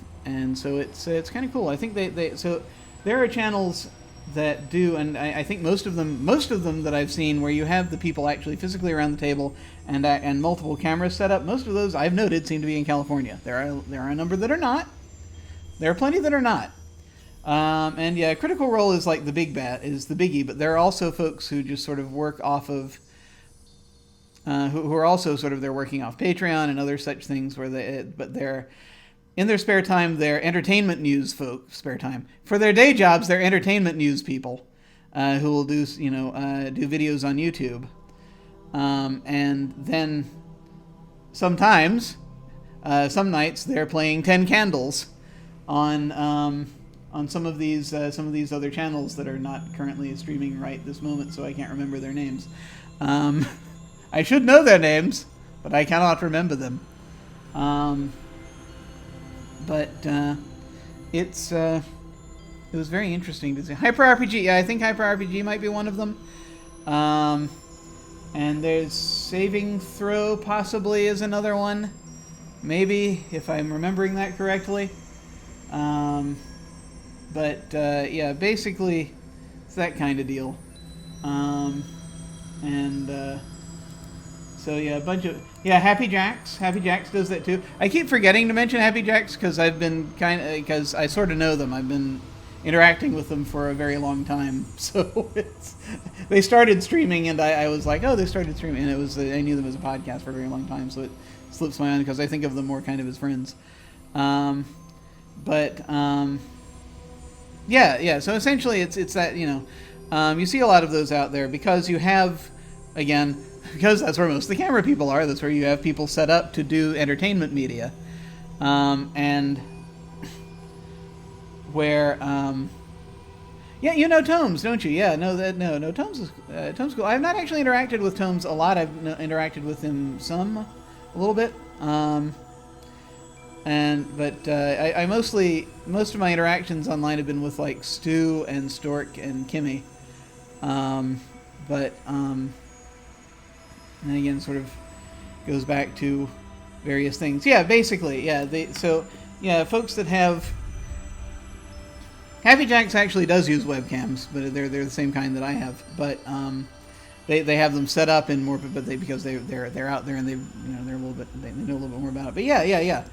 so it's kind of cool. I think so there are channels that do, and I think most of them that I've seen where you have the people actually physically around the table and multiple cameras set up. Most of those I've noted seem to be in California. There are a number that are not. There are plenty that are not. And yeah, Critical Role is like the is the biggie, but there are also folks who just sort of work off of, who are also sort of, they're working off Patreon and other such things where but they're, in their spare time, they're entertainment news spare time. For their day jobs, they're entertainment news people, who will do, do videos on YouTube. And then sometimes, some nights they're playing 10 Candles on some of these other channels that are not currently streaming right this moment, so I can't remember their names. I should know their names, but I cannot remember them. But it was very interesting to see. Hyper RPG, yeah, I think Hyper RPG might be one of them. And there's Saving Throw possibly is another one, maybe, if I'm remembering that correctly. But yeah, basically it's that kind of deal. So yeah, a bunch of, yeah, Happy Jacks does that too. I keep forgetting to mention Happy Jacks because because I sort of know them. I've been interacting with them for a very long time. So they started streaming, and I was like, oh, they started streaming, and I knew them as a podcast for a very long time, so it slips my mind because I think of them more kind of as friends. Yeah. So essentially, it's that, you see a lot of those out there because you have, again, because that's where most of the camera people are. That's where you have people set up to do entertainment media, and where, yeah, Tomes, don't you? Yeah, no, Tomes is cool. I've not actually interacted with Tomes a lot. I've interacted with him a little bit, but most of my interactions online have been with like Stu and Stork and Kimmy, and again, sort of goes back to various things. Yeah, basically, yeah. Folks that have Happy Jacks actually does use webcams, but they're the same kind that I have. But they have them set up in more, because they're out there and they're a little bit, they know a little bit more about it. But yeah.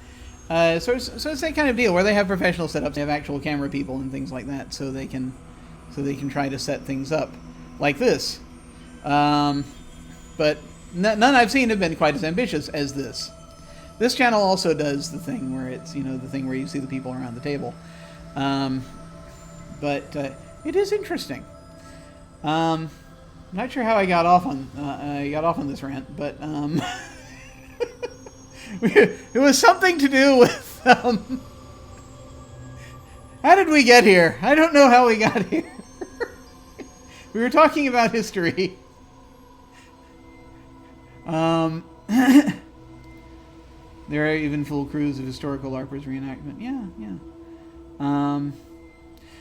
So it's that kind of deal where they have professional setups, they have actual camera people and things like that, so they can try to set things up like this. But none I've seen have been quite as ambitious as this. This channel also does the thing where it's, the thing where you see the people around the table. But it is interesting. I'm not sure how I got off on this rant, but it was something to do with how did we get here? I don't know how we got here. We were talking about history. There are even full crews of historical LARPers reenactment. Yeah.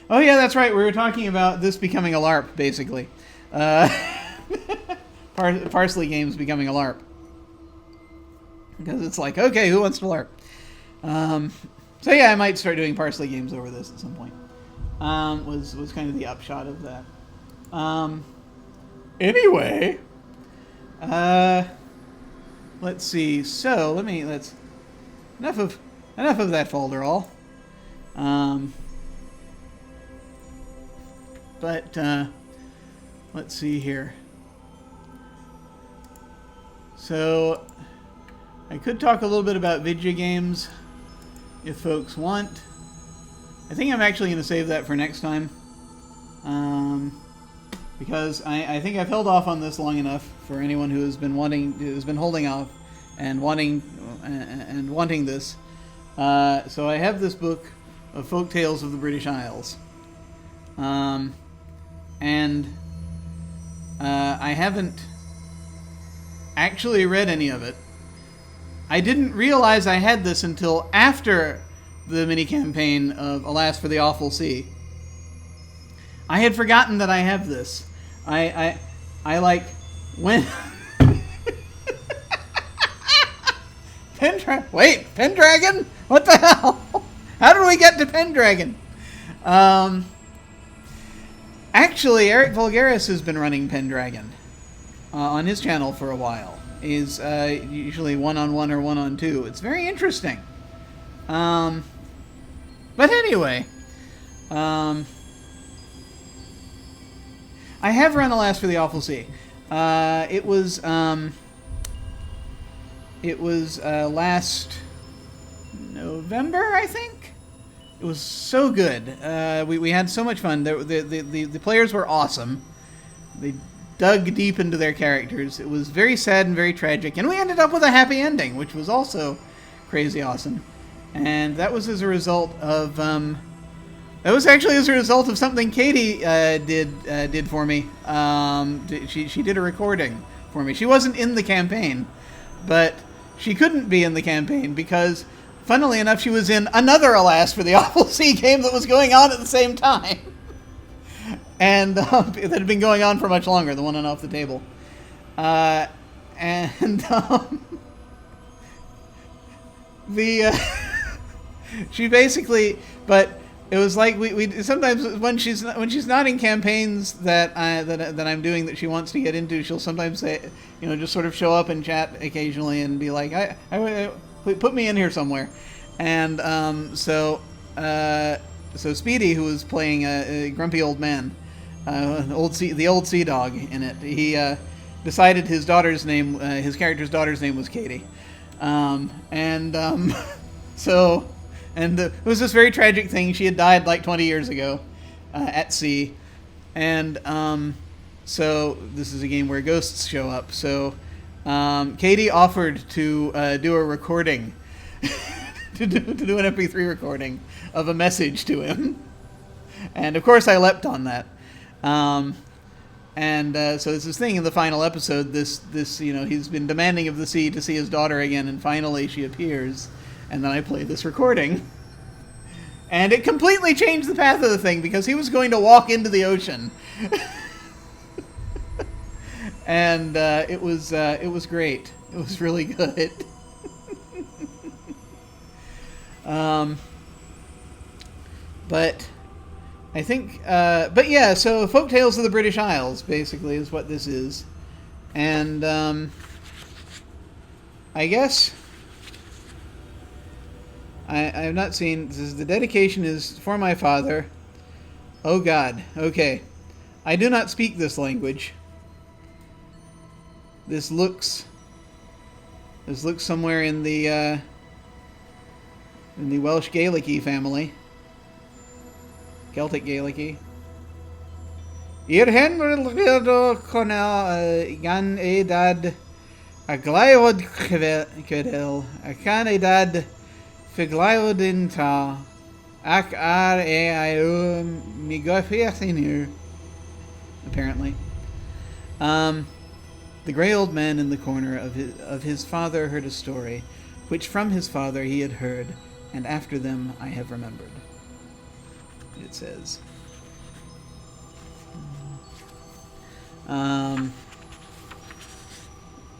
Oh yeah, that's right. We were talking about this becoming a LARP, basically. Parsley Games becoming a LARP. Because it's like, okay, who wants to LARP? So yeah, I might start doing Parsley Games over this at some point. Was kind of the upshot of that. Anyway, let's see. So let's enough of that folderol. But let's see here. So I could talk a little bit about video games if folks want. I think I'm actually going to save that for next time. Because I think I've held off on this long enough for anyone who's been holding off and wanting this. So I have this book of folk tales of the British Isles. And I haven't actually read any of it. I didn't realize I had this until after the mini-campaign of Alas for the Awful Sea. I had forgotten that I have this. I like, when... Pendragon? What the hell? How did we get to Pendragon? Actually, Eric Vulgaris has been running Pendragon on his channel for a while. He's usually one-on-one or one-on-two. It's very interesting. But anyway, I have run Alas for the Awful Sea. It was last November, I think. It was so good. We had so much fun. The players were awesome. They dug deep into their characters. It was very sad and very tragic, and we ended up with a happy ending, which was also crazy awesome. And that was as a result of that was actually as a result of something Katie did for me. She did a recording for me. She wasn't in the campaign, but she couldn't be in the campaign because, funnily enough, she was in another Alas for the Awful Sea game that was going on at the same time. And that had been going on for much longer, the one on Off the Table. She basically, but it was like we sometimes when she's not in campaigns that I'm doing that she wants to get into, she'll sometimes say, just sort of show up and chat occasionally and be like, I put me in here somewhere. And so Speedy, who was playing a grumpy old man, the old sea dog in it, he decided his character's daughter's name was Katie. It was this very tragic thing. She had died like 20 years ago at sea. And so this is a game where ghosts show up. So Katie offered to do a recording, to do an MP3 recording of a message to him. And of course I leapt on that. So it's this thing in the final episode, this he's been demanding of the sea to see his daughter again, and finally she appears. And then I played this recording. And it completely changed the path of the thing, because he was going to walk into the ocean. And it was great. It was really good. But I think, so Folk Tales of the British Isles, basically, is what this is. And I guess I have not seen, the dedication is for my father. Oh God, okay. I do not speak this language. This looks somewhere in the Welsh Gaelic-y family. Celtic Gaelic-y. Ir hen ril gan edad a glaiod cydel a can edad figlaod in ta ac ar mi gofiathinir. Apparently. The grey old man in the corner of his father heard a story, which from his father he had heard, and after them I have remembered. It says.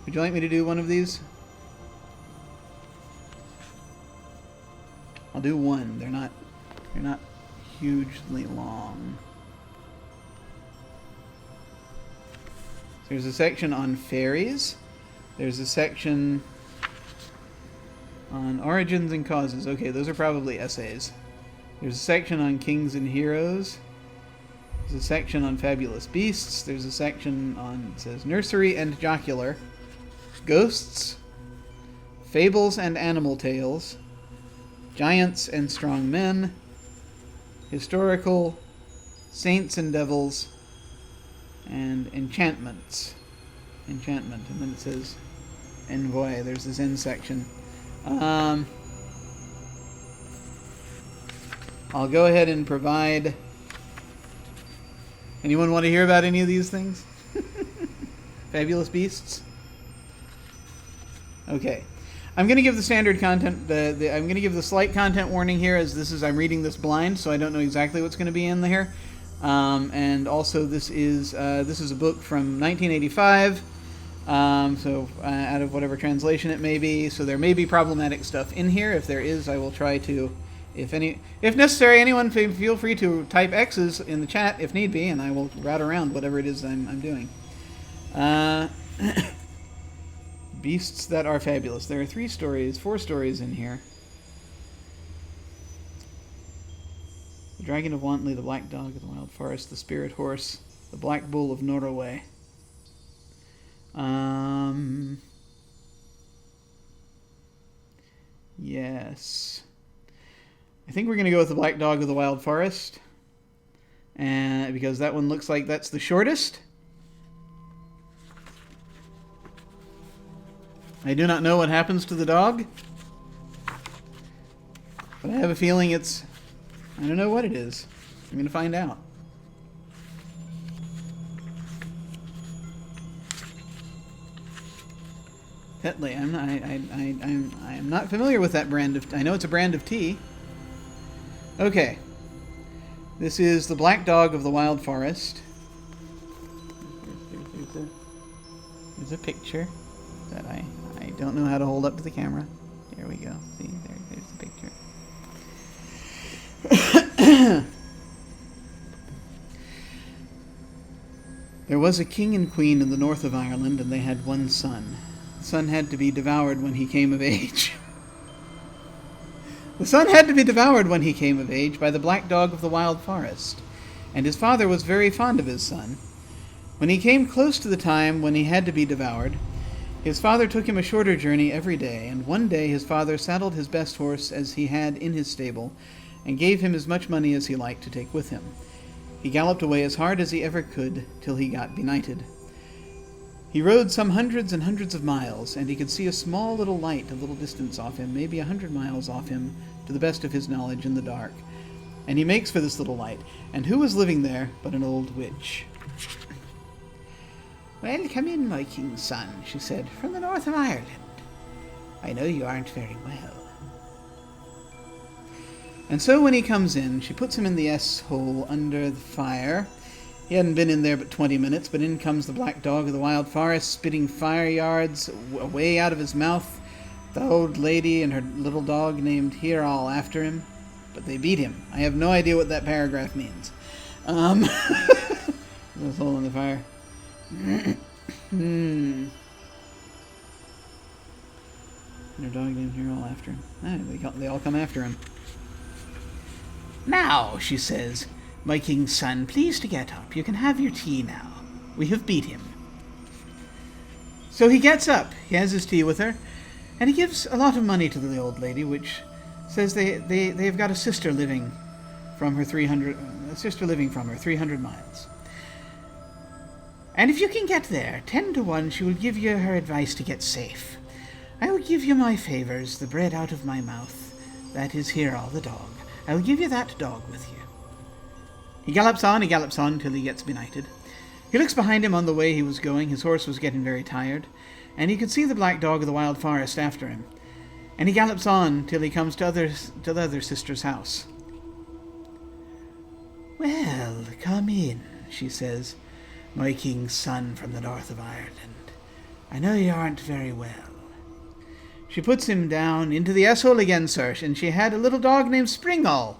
Would you like me to do one of these? I'll do one. They're not hugely long. There's a section on fairies. There's a section on origins and causes. Okay, those are probably essays. There's a section on kings and heroes. There's a section on fabulous beasts. There's a section on, it says, nursery and jocular, ghosts, fables and animal tales, giants and strong men, historical, saints and devils, and enchantments. Enchantment. And then it says envoy. There's this end section. I'll go ahead and provide... Anyone want to hear about any of these things? Fabulous beasts? Okay. I'm going to give the standard content... I'm going to give the slight content warning here, as I'm reading this blind, so I don't know exactly what's going to be in here. And also, this is a book from 1985, out of whatever translation it may be. So there may be problematic stuff in here. If there is, I will try to, if necessary, anyone feel free to type X's in the chat if need be, and I will route around whatever it is I'm doing. Beasts that are fabulous. There are 4 stories in here. The dragon of Wantley, the black dog of the wild forest, the spirit horse, the black bull of Norroway. Yes. I think we're going to go with the black dog of the wild forest. And because that one looks like that's the shortest. I do not know what happens to the dog. But I have a feeling it's... I don't know what it is. I'm going to find out. Tetley. I'm not familiar with that brand of... I know it's a brand of tea. Okay. This is the black dog of the wild forest. There's a picture that I don't know how to hold up to the camera. There we go. See, there's the picture. There was a king and queen in the north of Ireland, and they had one son. The son had to be devoured when he came of age. The son had to be devoured when he came of age by the black dog of the wild forest, and his father was very fond of his son. When he came close to the time when he had to be devoured, his father took him a shorter journey every day, and one day his father saddled his best horse as he had in his stable, and gave him as much money as he liked to take with him. He galloped away as hard as he ever could, till he got benighted. He rode some hundreds and hundreds of miles, and he could see a small little light a little distance off him, maybe 100 miles off him, to the best of his knowledge, in the dark. And he makes for this little light, and who was living there but an old witch? "Well, come in, my king's son," she said, "from the north of Ireland. I know you aren't very well." And so when he comes in, she puts him in the S-hole under the fire. He hadn't been in there but 20 minutes, but in comes the black dog of the wild forest, spitting fire yards away out of his mouth. The old lady and her little dog named Here All after him, but they beat him. I have no idea what that paragraph means. There's a hole in the fire. And her dog named Here All after him. They all come after him. "Now," she says, "my king's son, please to get up. You can have your tea now. We have beat him." So he gets up. He has his tea with her, and he gives a lot of money to the old lady, which says they've got a sister living from her 300 miles. "And if you can get there, 10 to 1, she will give you her advice to get safe. I will give you my favors, the bread out of my mouth. That is Here All the dog. I will give you that dog with you." He gallops on till he gets benighted. He looks behind him on the way he was going. His horse was getting very tired, and he could see the black dog of the wild forest after him. And he gallops on till he comes to the other sister's house. "Well, come in," she says, "my king's son from the north of Ireland. I know you aren't very well." She puts him down into the S-hole again, sir, and she had a little dog named Springall.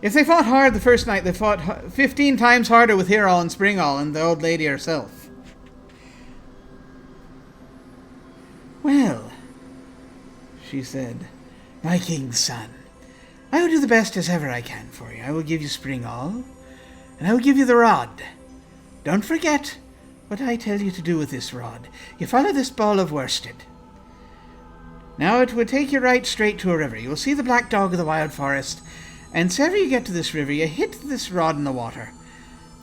If they fought hard the first night, they fought 15 times harder with Here All and Springall and the old lady herself. "Well," she said, "my king's son, I will do the best as ever I can for you. I will give you Springall, and I will give you the rod. Don't forget what I tell you to do with this rod. You follow this ball of worsted. Now it will take you right straight to a river. You will see the black dog of the wild forest, and so ever you get to this river, you hit this rod in the water,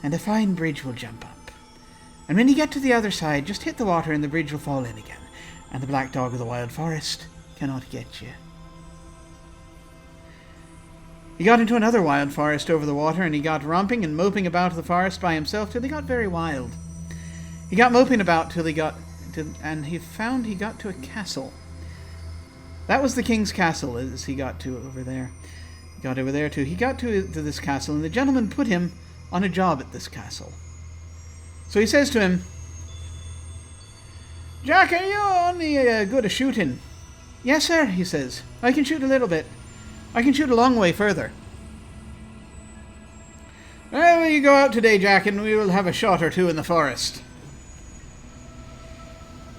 and a fine bridge will jump up. And when you get to the other side, just hit the water and the bridge will fall in again, and the black dog of the wild forest cannot get you." He got into another wild forest over the water, and he got romping and moping about the forest by himself till he got very wild. He got moping about till he got to, and he found he got to a castle. That was the king's castle as he got to over there. He got over there too. He got to this castle, and the gentleman put him on a job at this castle. So he says to him, "Jack, are you only good at shooting?" "Yes, sir," he says. "I can shoot a little bit. I can shoot a long way further." "Well, will you go out today, Jack, and we will have a shot or two in the forest."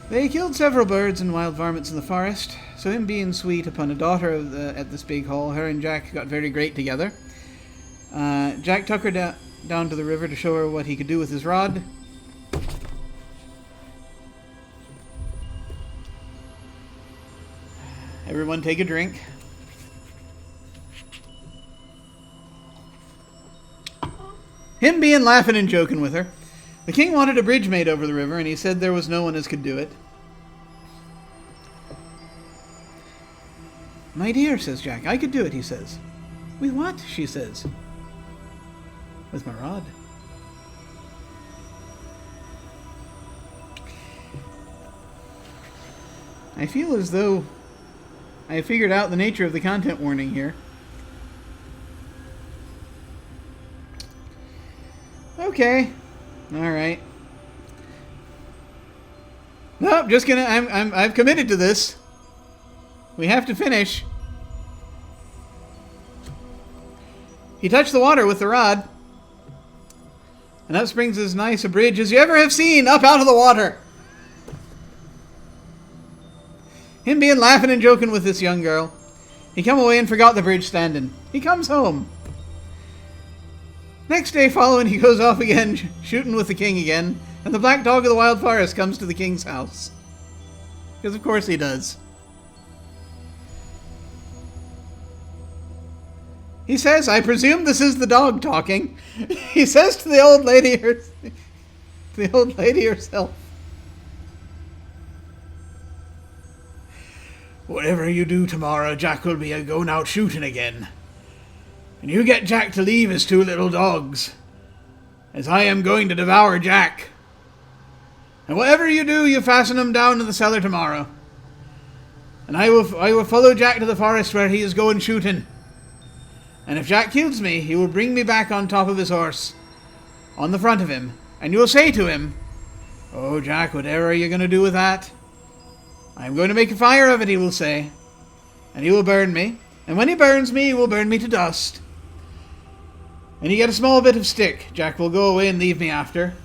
They killed several birds and wild varmints in the forest, So him being sweet upon a daughter at this big hall, her and Jack got very great together. Jack took her down to the river to show her what he could do with his rod. Everyone take a drink. Him being laughing and joking with her. The king wanted a bridge made over the river, and he said there was no one as could do it. My dear, says Jack, I could do it, he says. With what? She says. With my rod. I feel as though I figured out the nature of the content warning here. Okay. Alright. Nope, just gonna I've committed to this. We have to finish. He touched the water with the rod. And up springs as nice a bridge as you ever have seen up out of the water. Him being laughing and joking with this young girl. He come away and forgot the bridge standing. He comes home. Next day following, he goes off again, shooting with the king again. And the black dog of the wild forest comes to the king's house. Because of course he does. He says, I presume this is the dog talking. He says to the old lady, herself, whatever you do tomorrow, Jack will be going out shooting again. And you get Jack to leave his two little dogs, as I am going to devour Jack. And whatever you do, you fasten him down in the cellar tomorrow. And I will follow Jack to the forest where he is going shooting. And if Jack kills me, he will bring me back on top of his horse, on the front of him, and you will say to him, oh, Jack, whatever are you going to do with that? I am going to make a fire of it, he will say, and he will burn me, and when he burns me, he will burn me to dust. And you get a small bit of stick. Jack will go away and leave me after.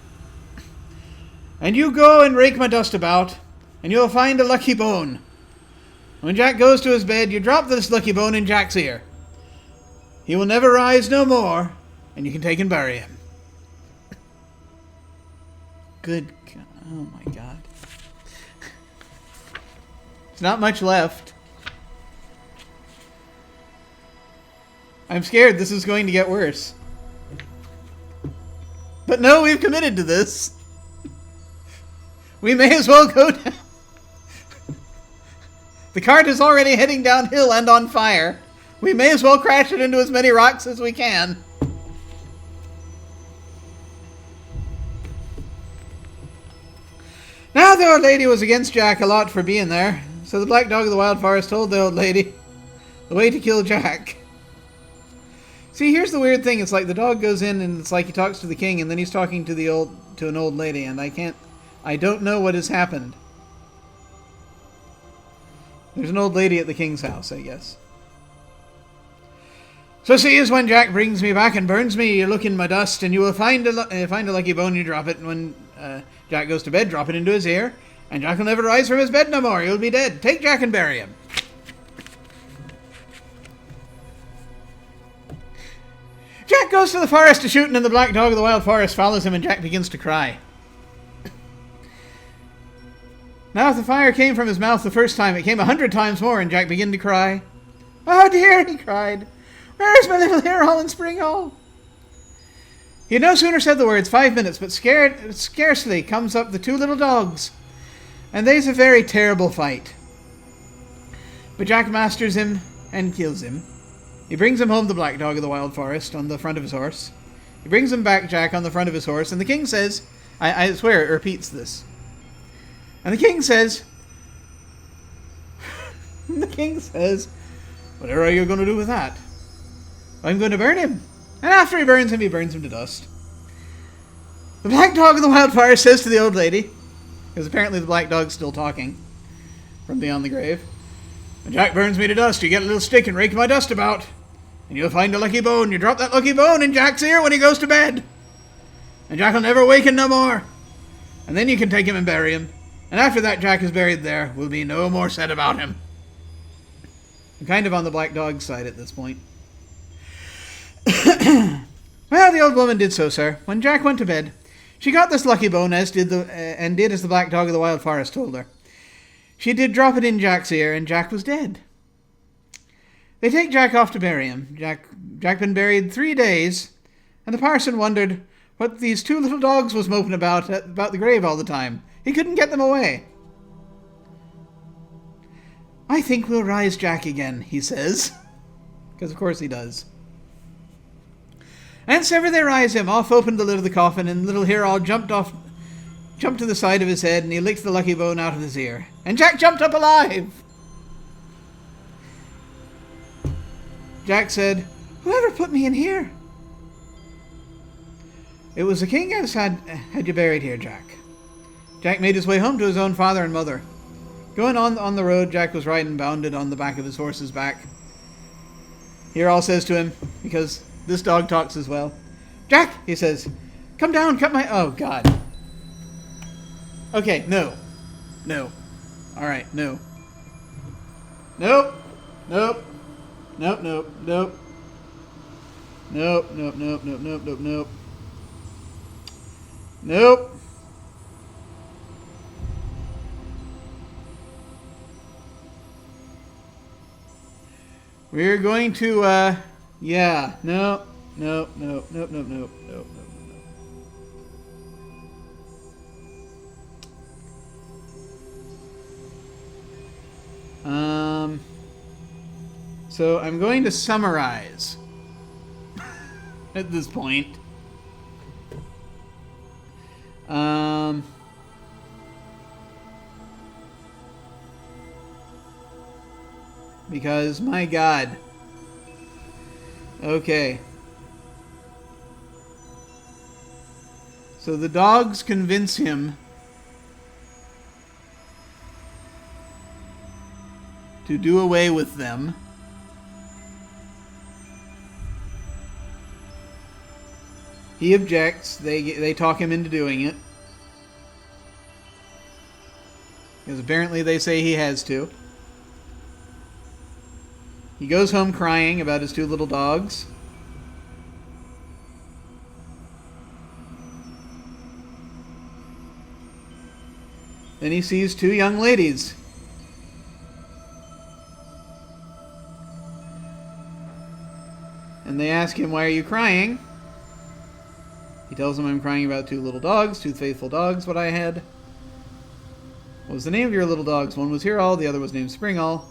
And you go and rake my dust about, and you will find a lucky bone. When Jack goes to his bed, you drop this lucky bone in Jack's ear. He will never rise no more, and you can take and bury him. Good God. Oh my God. There's not much left. I'm scared this is going to get worse. But no, we've committed to this. We may as well go down. The cart is already heading downhill and on fire. We may as well crash it into as many rocks as we can. Now the old lady was against Jack a lot for being there, so the black dog of the wild forest told the old lady the way to kill Jack. See, here's the weird thing. It's like the dog goes in and it's like he talks to the king and then he's talking to an old lady, and I don't know what has happened. There's an old lady at the king's house, I guess. So see, is when Jack brings me back and burns me, you look in my dust, and you will find a lucky bone, you drop it, and when Jack goes to bed, drop it into his ear, and Jack will never rise from his bed no more. He'll be dead. Take Jack and bury him. Jack goes to the forest to shooting, and the black dog of the wild forest follows him, and Jack begins to cry. Now if the fire came from his mouth the first time, it came 100 times more, and Jack began to cry. Oh dear, he cried. Where's my little Hair-Hall and Spring-Hall? He had no sooner said the words 5 minutes, but scarcely comes up the two little dogs. And they's a very terrible fight. But Jack masters him and kills him. He brings him home, the black dog of the wild forest, on the front of his horse. He brings him back, Jack, on the front of his horse, and the king says, I swear it repeats this. And the king says, whatever are you going to do with that? I'm going to burn him. And after he burns him to dust. The black dog of the wild forest says to the old lady, because apparently the black dog's still talking from beyond the grave, when Jack burns me to dust, you get a little stick and rake my dust about, and you'll find a lucky bone. You drop that lucky bone in Jack's ear when he goes to bed, and Jack will never waken no more. And then you can take him and bury him. And after that Jack is buried, there will be no more said about him. I'm kind of on the black dog's side at this point. Well, the old woman did so, sir. When Jack went to bed, she got this lucky bone and did as the black dog of the wild forest told her. She did drop it in Jack's ear, and Jack was dead. They take Jack off to bury him. Jack been buried 3 days, and the parson wondered what these 2 little dogs was moping about the grave all the time. He couldn't get them away. I think we'll rise Jack again, he says. Because of course he does. And so ever they rise him, off opened the lid of the coffin, and little Hero jumped to the side of his head, and he licked the lucky bone out of his ear. And Jack jumped up alive! Jack said, "Whoever put me in here?" "It was the king as had you buried here, Jack." Jack made his way home to his own father and mother. Going on the road, Jack was riding bounded on the back of his horse's back. Hero says to him, because this dog talks as well, "Jack," he says, "come down, cut my..." Oh, God. Okay, no. No. Alright, no. Nope. Nope. Nope, nope, nope. Nope, nope, nope, nope, nope, nope, nope. Nope. We're going to, yeah, no, no, no, no, no, no, no, no, no. So I'm going to summarize at this point. Because, my God. Okay. So the dogs convince him to do away with them. He objects. They talk him into doing it. Because apparently they say he has to. He goes home crying about his 2 little dogs. Then he sees 2 young ladies. And they ask him, "Why are you crying?" He tells them, "I'm crying about 2 little dogs, 2 faithful dogs, what I had." "What was the name of your little dogs?" "One was Hero, the other was named Springall."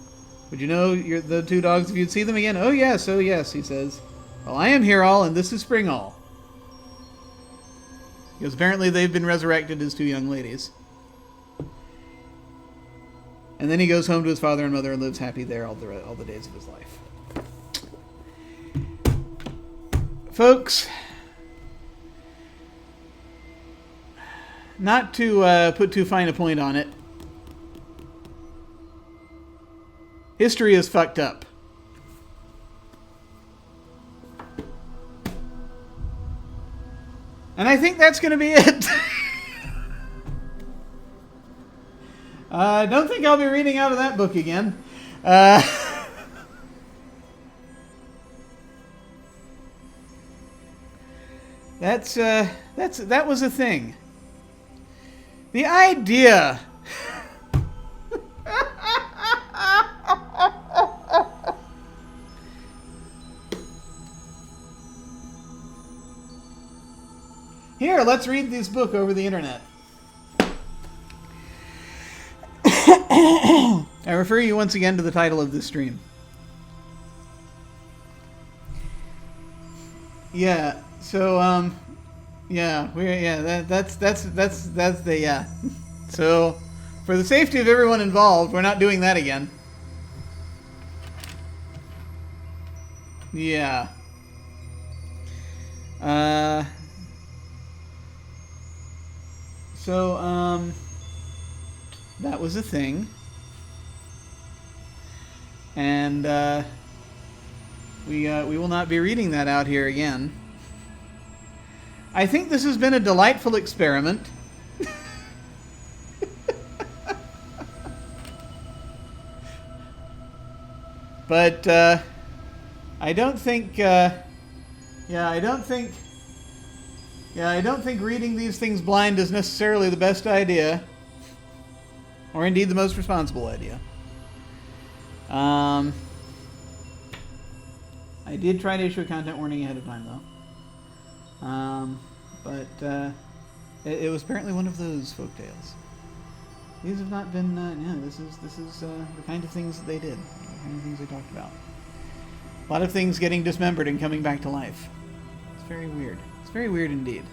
"Would you know the 2 dogs if you'd see them again?" "Oh yes, he says. "Well, I am Hero, and this is Springall." Because apparently they've been resurrected as 2 young ladies. And then he goes home to his father and mother and lives happy there all the days of his life. Folks, not to put too fine a point on it, history is fucked up. And I think that's going to be it. I don't think I'll be reading out of that book again. That was a thing. The idea. Here, let's read this book over the internet. I refer you once again to the title of this stream. Yeah. So that's the yeah. So for the safety of everyone involved, we're not doing that again. Yeah. So that was a thing. And we will not be reading that out here again. I think this has been a delightful experiment. But I don't think. I don't think. Yeah, I don't think reading these things blind is necessarily the best idea, or indeed the most responsible idea. I did try to issue a content warning ahead of time, though. But it was apparently one of those folktales. These have not been. This is the kind of things that they did, the kind of things they talked about. A lot of things getting dismembered and coming back to life. It's very weird. It's very weird indeed.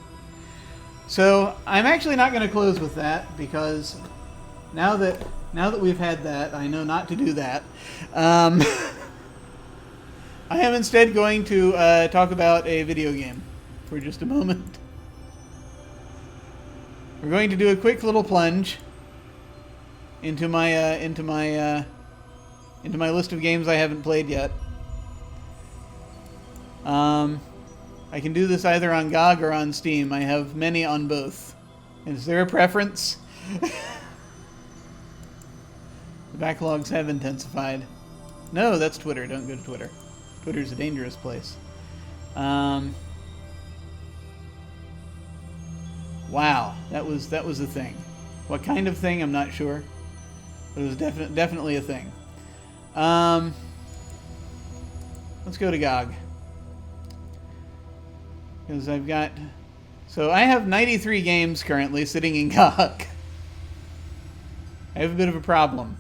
So I'm actually not going to close with that, because now that we've had that, I know not to do that. I am instead going to talk about a video game for just a moment. We're going to do a quick little plunge into my list of games I haven't played yet. I can do this either on GOG or on Steam. I have many on both. Is there a preference? The backlogs have intensified. No, that's Twitter. Don't go to Twitter. Twitter's a dangerous place. Wow, that was a thing. What kind of thing? I'm not sure. But it was definitely a thing. Let's go to GOG. Because I've got... So I have 93 games currently sitting in GOG. I have a bit of a problem.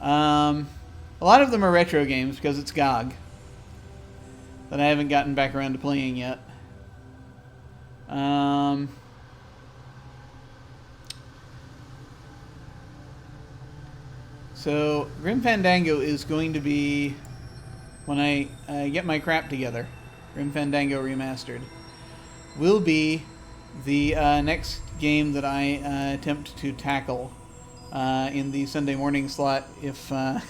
A lot of them are retro games because it's GOG that I haven't gotten back around to playing yet. So Grim Fandango is going to be, when I get my crap together, Grim Fandango Remastered will be the next game that I attempt to tackle in the Sunday morning slot, if I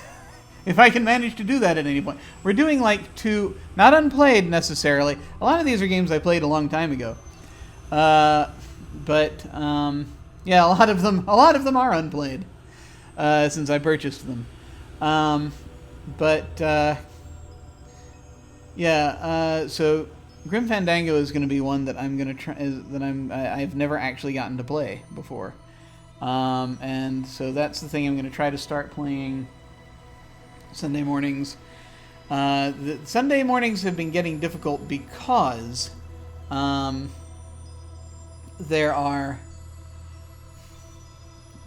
can manage to do that at any point. We're doing like 2, not unplayed necessarily. A lot of these are games I played a long time ago, but yeah, a lot of them are unplayed since I purchased them. So Grim Fandango is going to be one that I'm going to try. I've never actually gotten to play before, and so that's the thing I'm going to try to start playing Sunday mornings. The Sunday mornings have been getting difficult because there are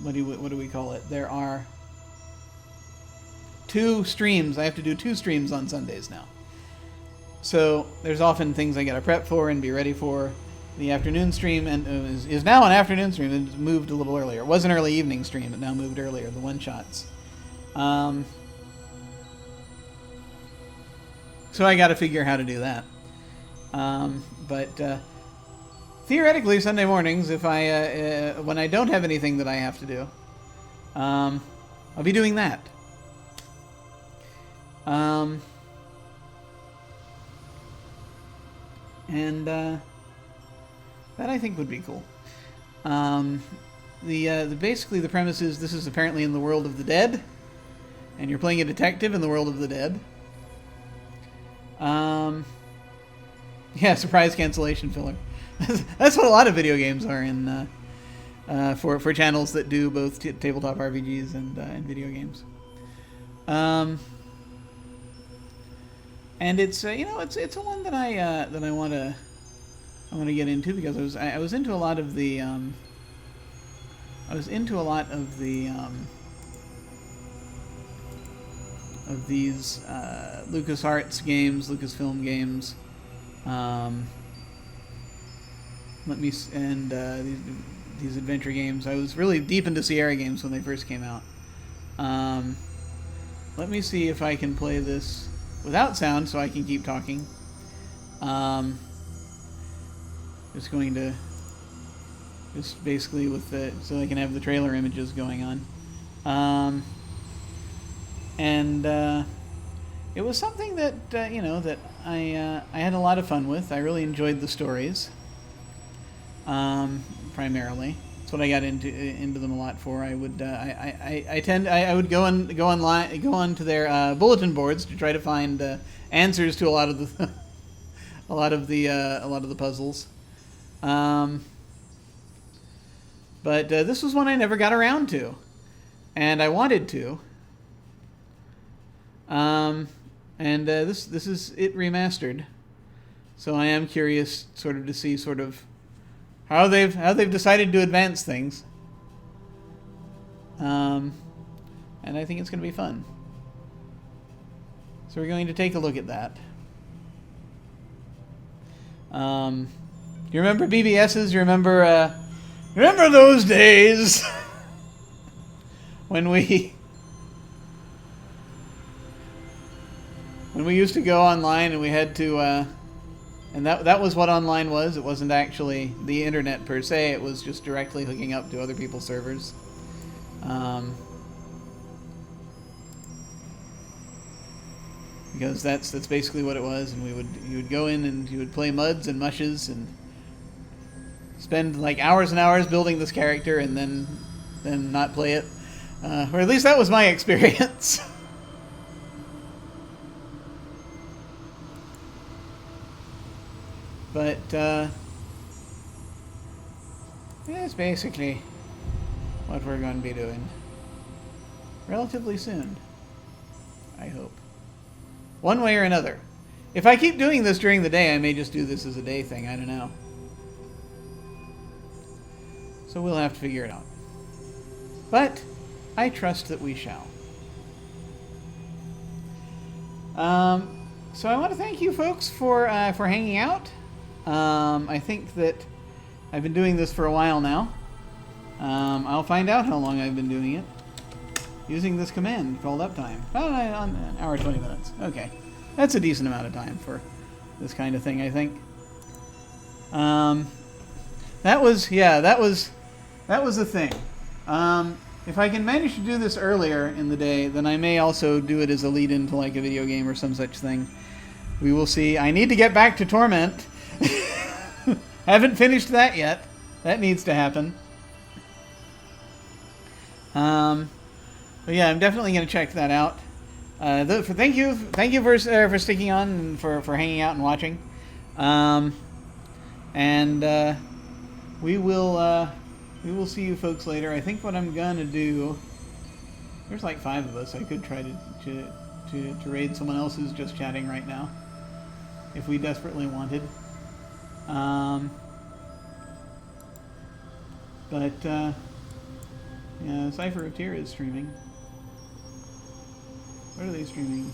what do we call it? There are 2 streams. I have to do 2 streams on Sundays now. So there's often things I got to prep for and be ready for. The afternoon stream and is now an afternoon stream, and it's moved a little earlier. It was an early evening stream, it now moved earlier. The one-shots. So I got to figure how to do that. But theoretically, Sunday mornings, if I when I don't have anything that I have to do, I'll be doing that. And that I think would be cool. Basically the premise is this is apparently in the world of the dead, and you're playing a detective in the world of the dead. Yeah, surprise cancellation filler. That's what a lot of video games are in for channels that do both tabletop RPGs and video games. And it's it's a one that I want to get into, because I was into a lot of the of these LucasArts games, Lucasfilm games. These adventure games. I was really deep into Sierra games when they first came out. Let me see if I can play this without sound so I can keep talking. Just going to basically so I can have the trailer images going on. It was something that that I had a lot of fun with. I really enjoyed the stories, primarily. That's what I got into them a lot for. I would I would go onto their bulletin boards to try to find answers to a lot of the a lot of the puzzles. But this was one I never got around to, and I wanted to. And this is it remastered, so I am curious sort of to see sort of how they've decided to advance things. And I think it's going to be fun. So we're going to take a look at that. You remember BBSs? You remember those days when we used to go online and we had to and that was what online was. It wasn't actually the internet per se. It was just directly hooking up to other people's servers. Because that's basically what it was, and you would go in and you would play muds and mushes and spend like hours and hours building this character and then not play it, or at least that was my experience. But that's basically what we're going to be doing relatively soon, I hope. One way or another. If I keep doing this during the day, I may just do this as a day thing. I don't know. So we'll have to figure it out. But I trust that we shall. So I want to thank you folks for hanging out. I think that I've been doing this for a while now. I'll find out how long I've been doing it using this command called uptime. About an hour 20 minutes. Okay, that's a decent amount of time for this kind of thing, I think. That was the thing. If I can manage to do this earlier in the day, then I may also do it as a lead-in to like a video game or some such thing. We will see. I need to get back to Torment. Haven't finished that yet. That needs to happen. But yeah, I'm definitely going to check that out. Thank you for sticking on and for hanging out and watching. We will see you folks later. I think what I'm gonna do. There's like 5 of us. I could try to raid someone else who's just chatting right now, if we desperately wanted. Yeah, Cypher of Tyr is streaming. What are they streaming?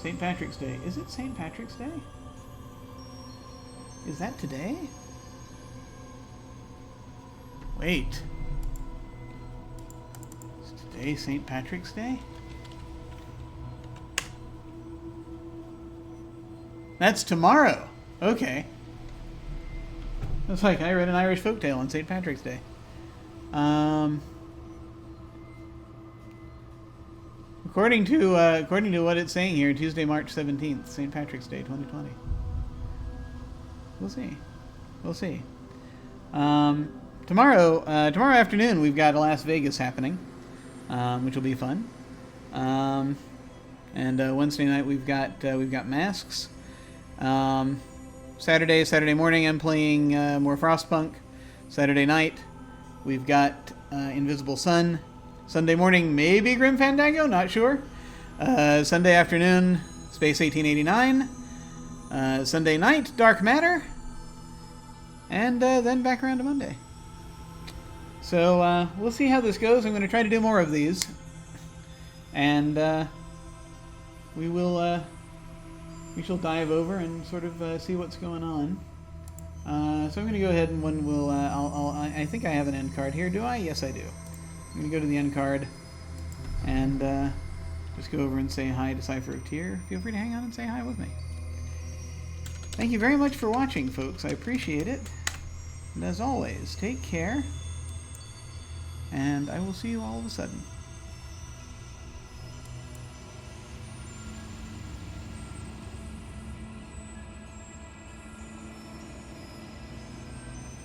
St. Patrick's Day. Is it St. Patrick's Day? Is that today? Wait. Is today St. Patrick's Day? That's tomorrow. Okay. That's like I read an Irish folktale on St. Patrick's Day. According to what it's saying here, Tuesday, March 17th, St. Patrick's Day, 2020. We'll see. We'll see. Tomorrow afternoon, we've got a Las Vegas happening, which will be fun. And Wednesday night, we've got Masks. Saturday morning, I'm playing more Frostpunk. Saturday night, we've got Invisible Sun. Sunday morning, maybe Grim Fandango, not sure. Sunday afternoon, Space 1889. Sunday night, Dark Matter. And then back around to Monday. So we'll see how this goes. I'm going to try to do more of these. And we shall dive over and sort of see what's going on. So I'm going to go ahead and when we'll I think I have an end card here. Do I? Yes, I do. I'm going to go to the end card and just go over and say hi to Cypher of Tyr. Feel free to hang on and say hi with me. Thank you very much for watching, folks. I appreciate it. And as always, take care. And I will see you all of a sudden.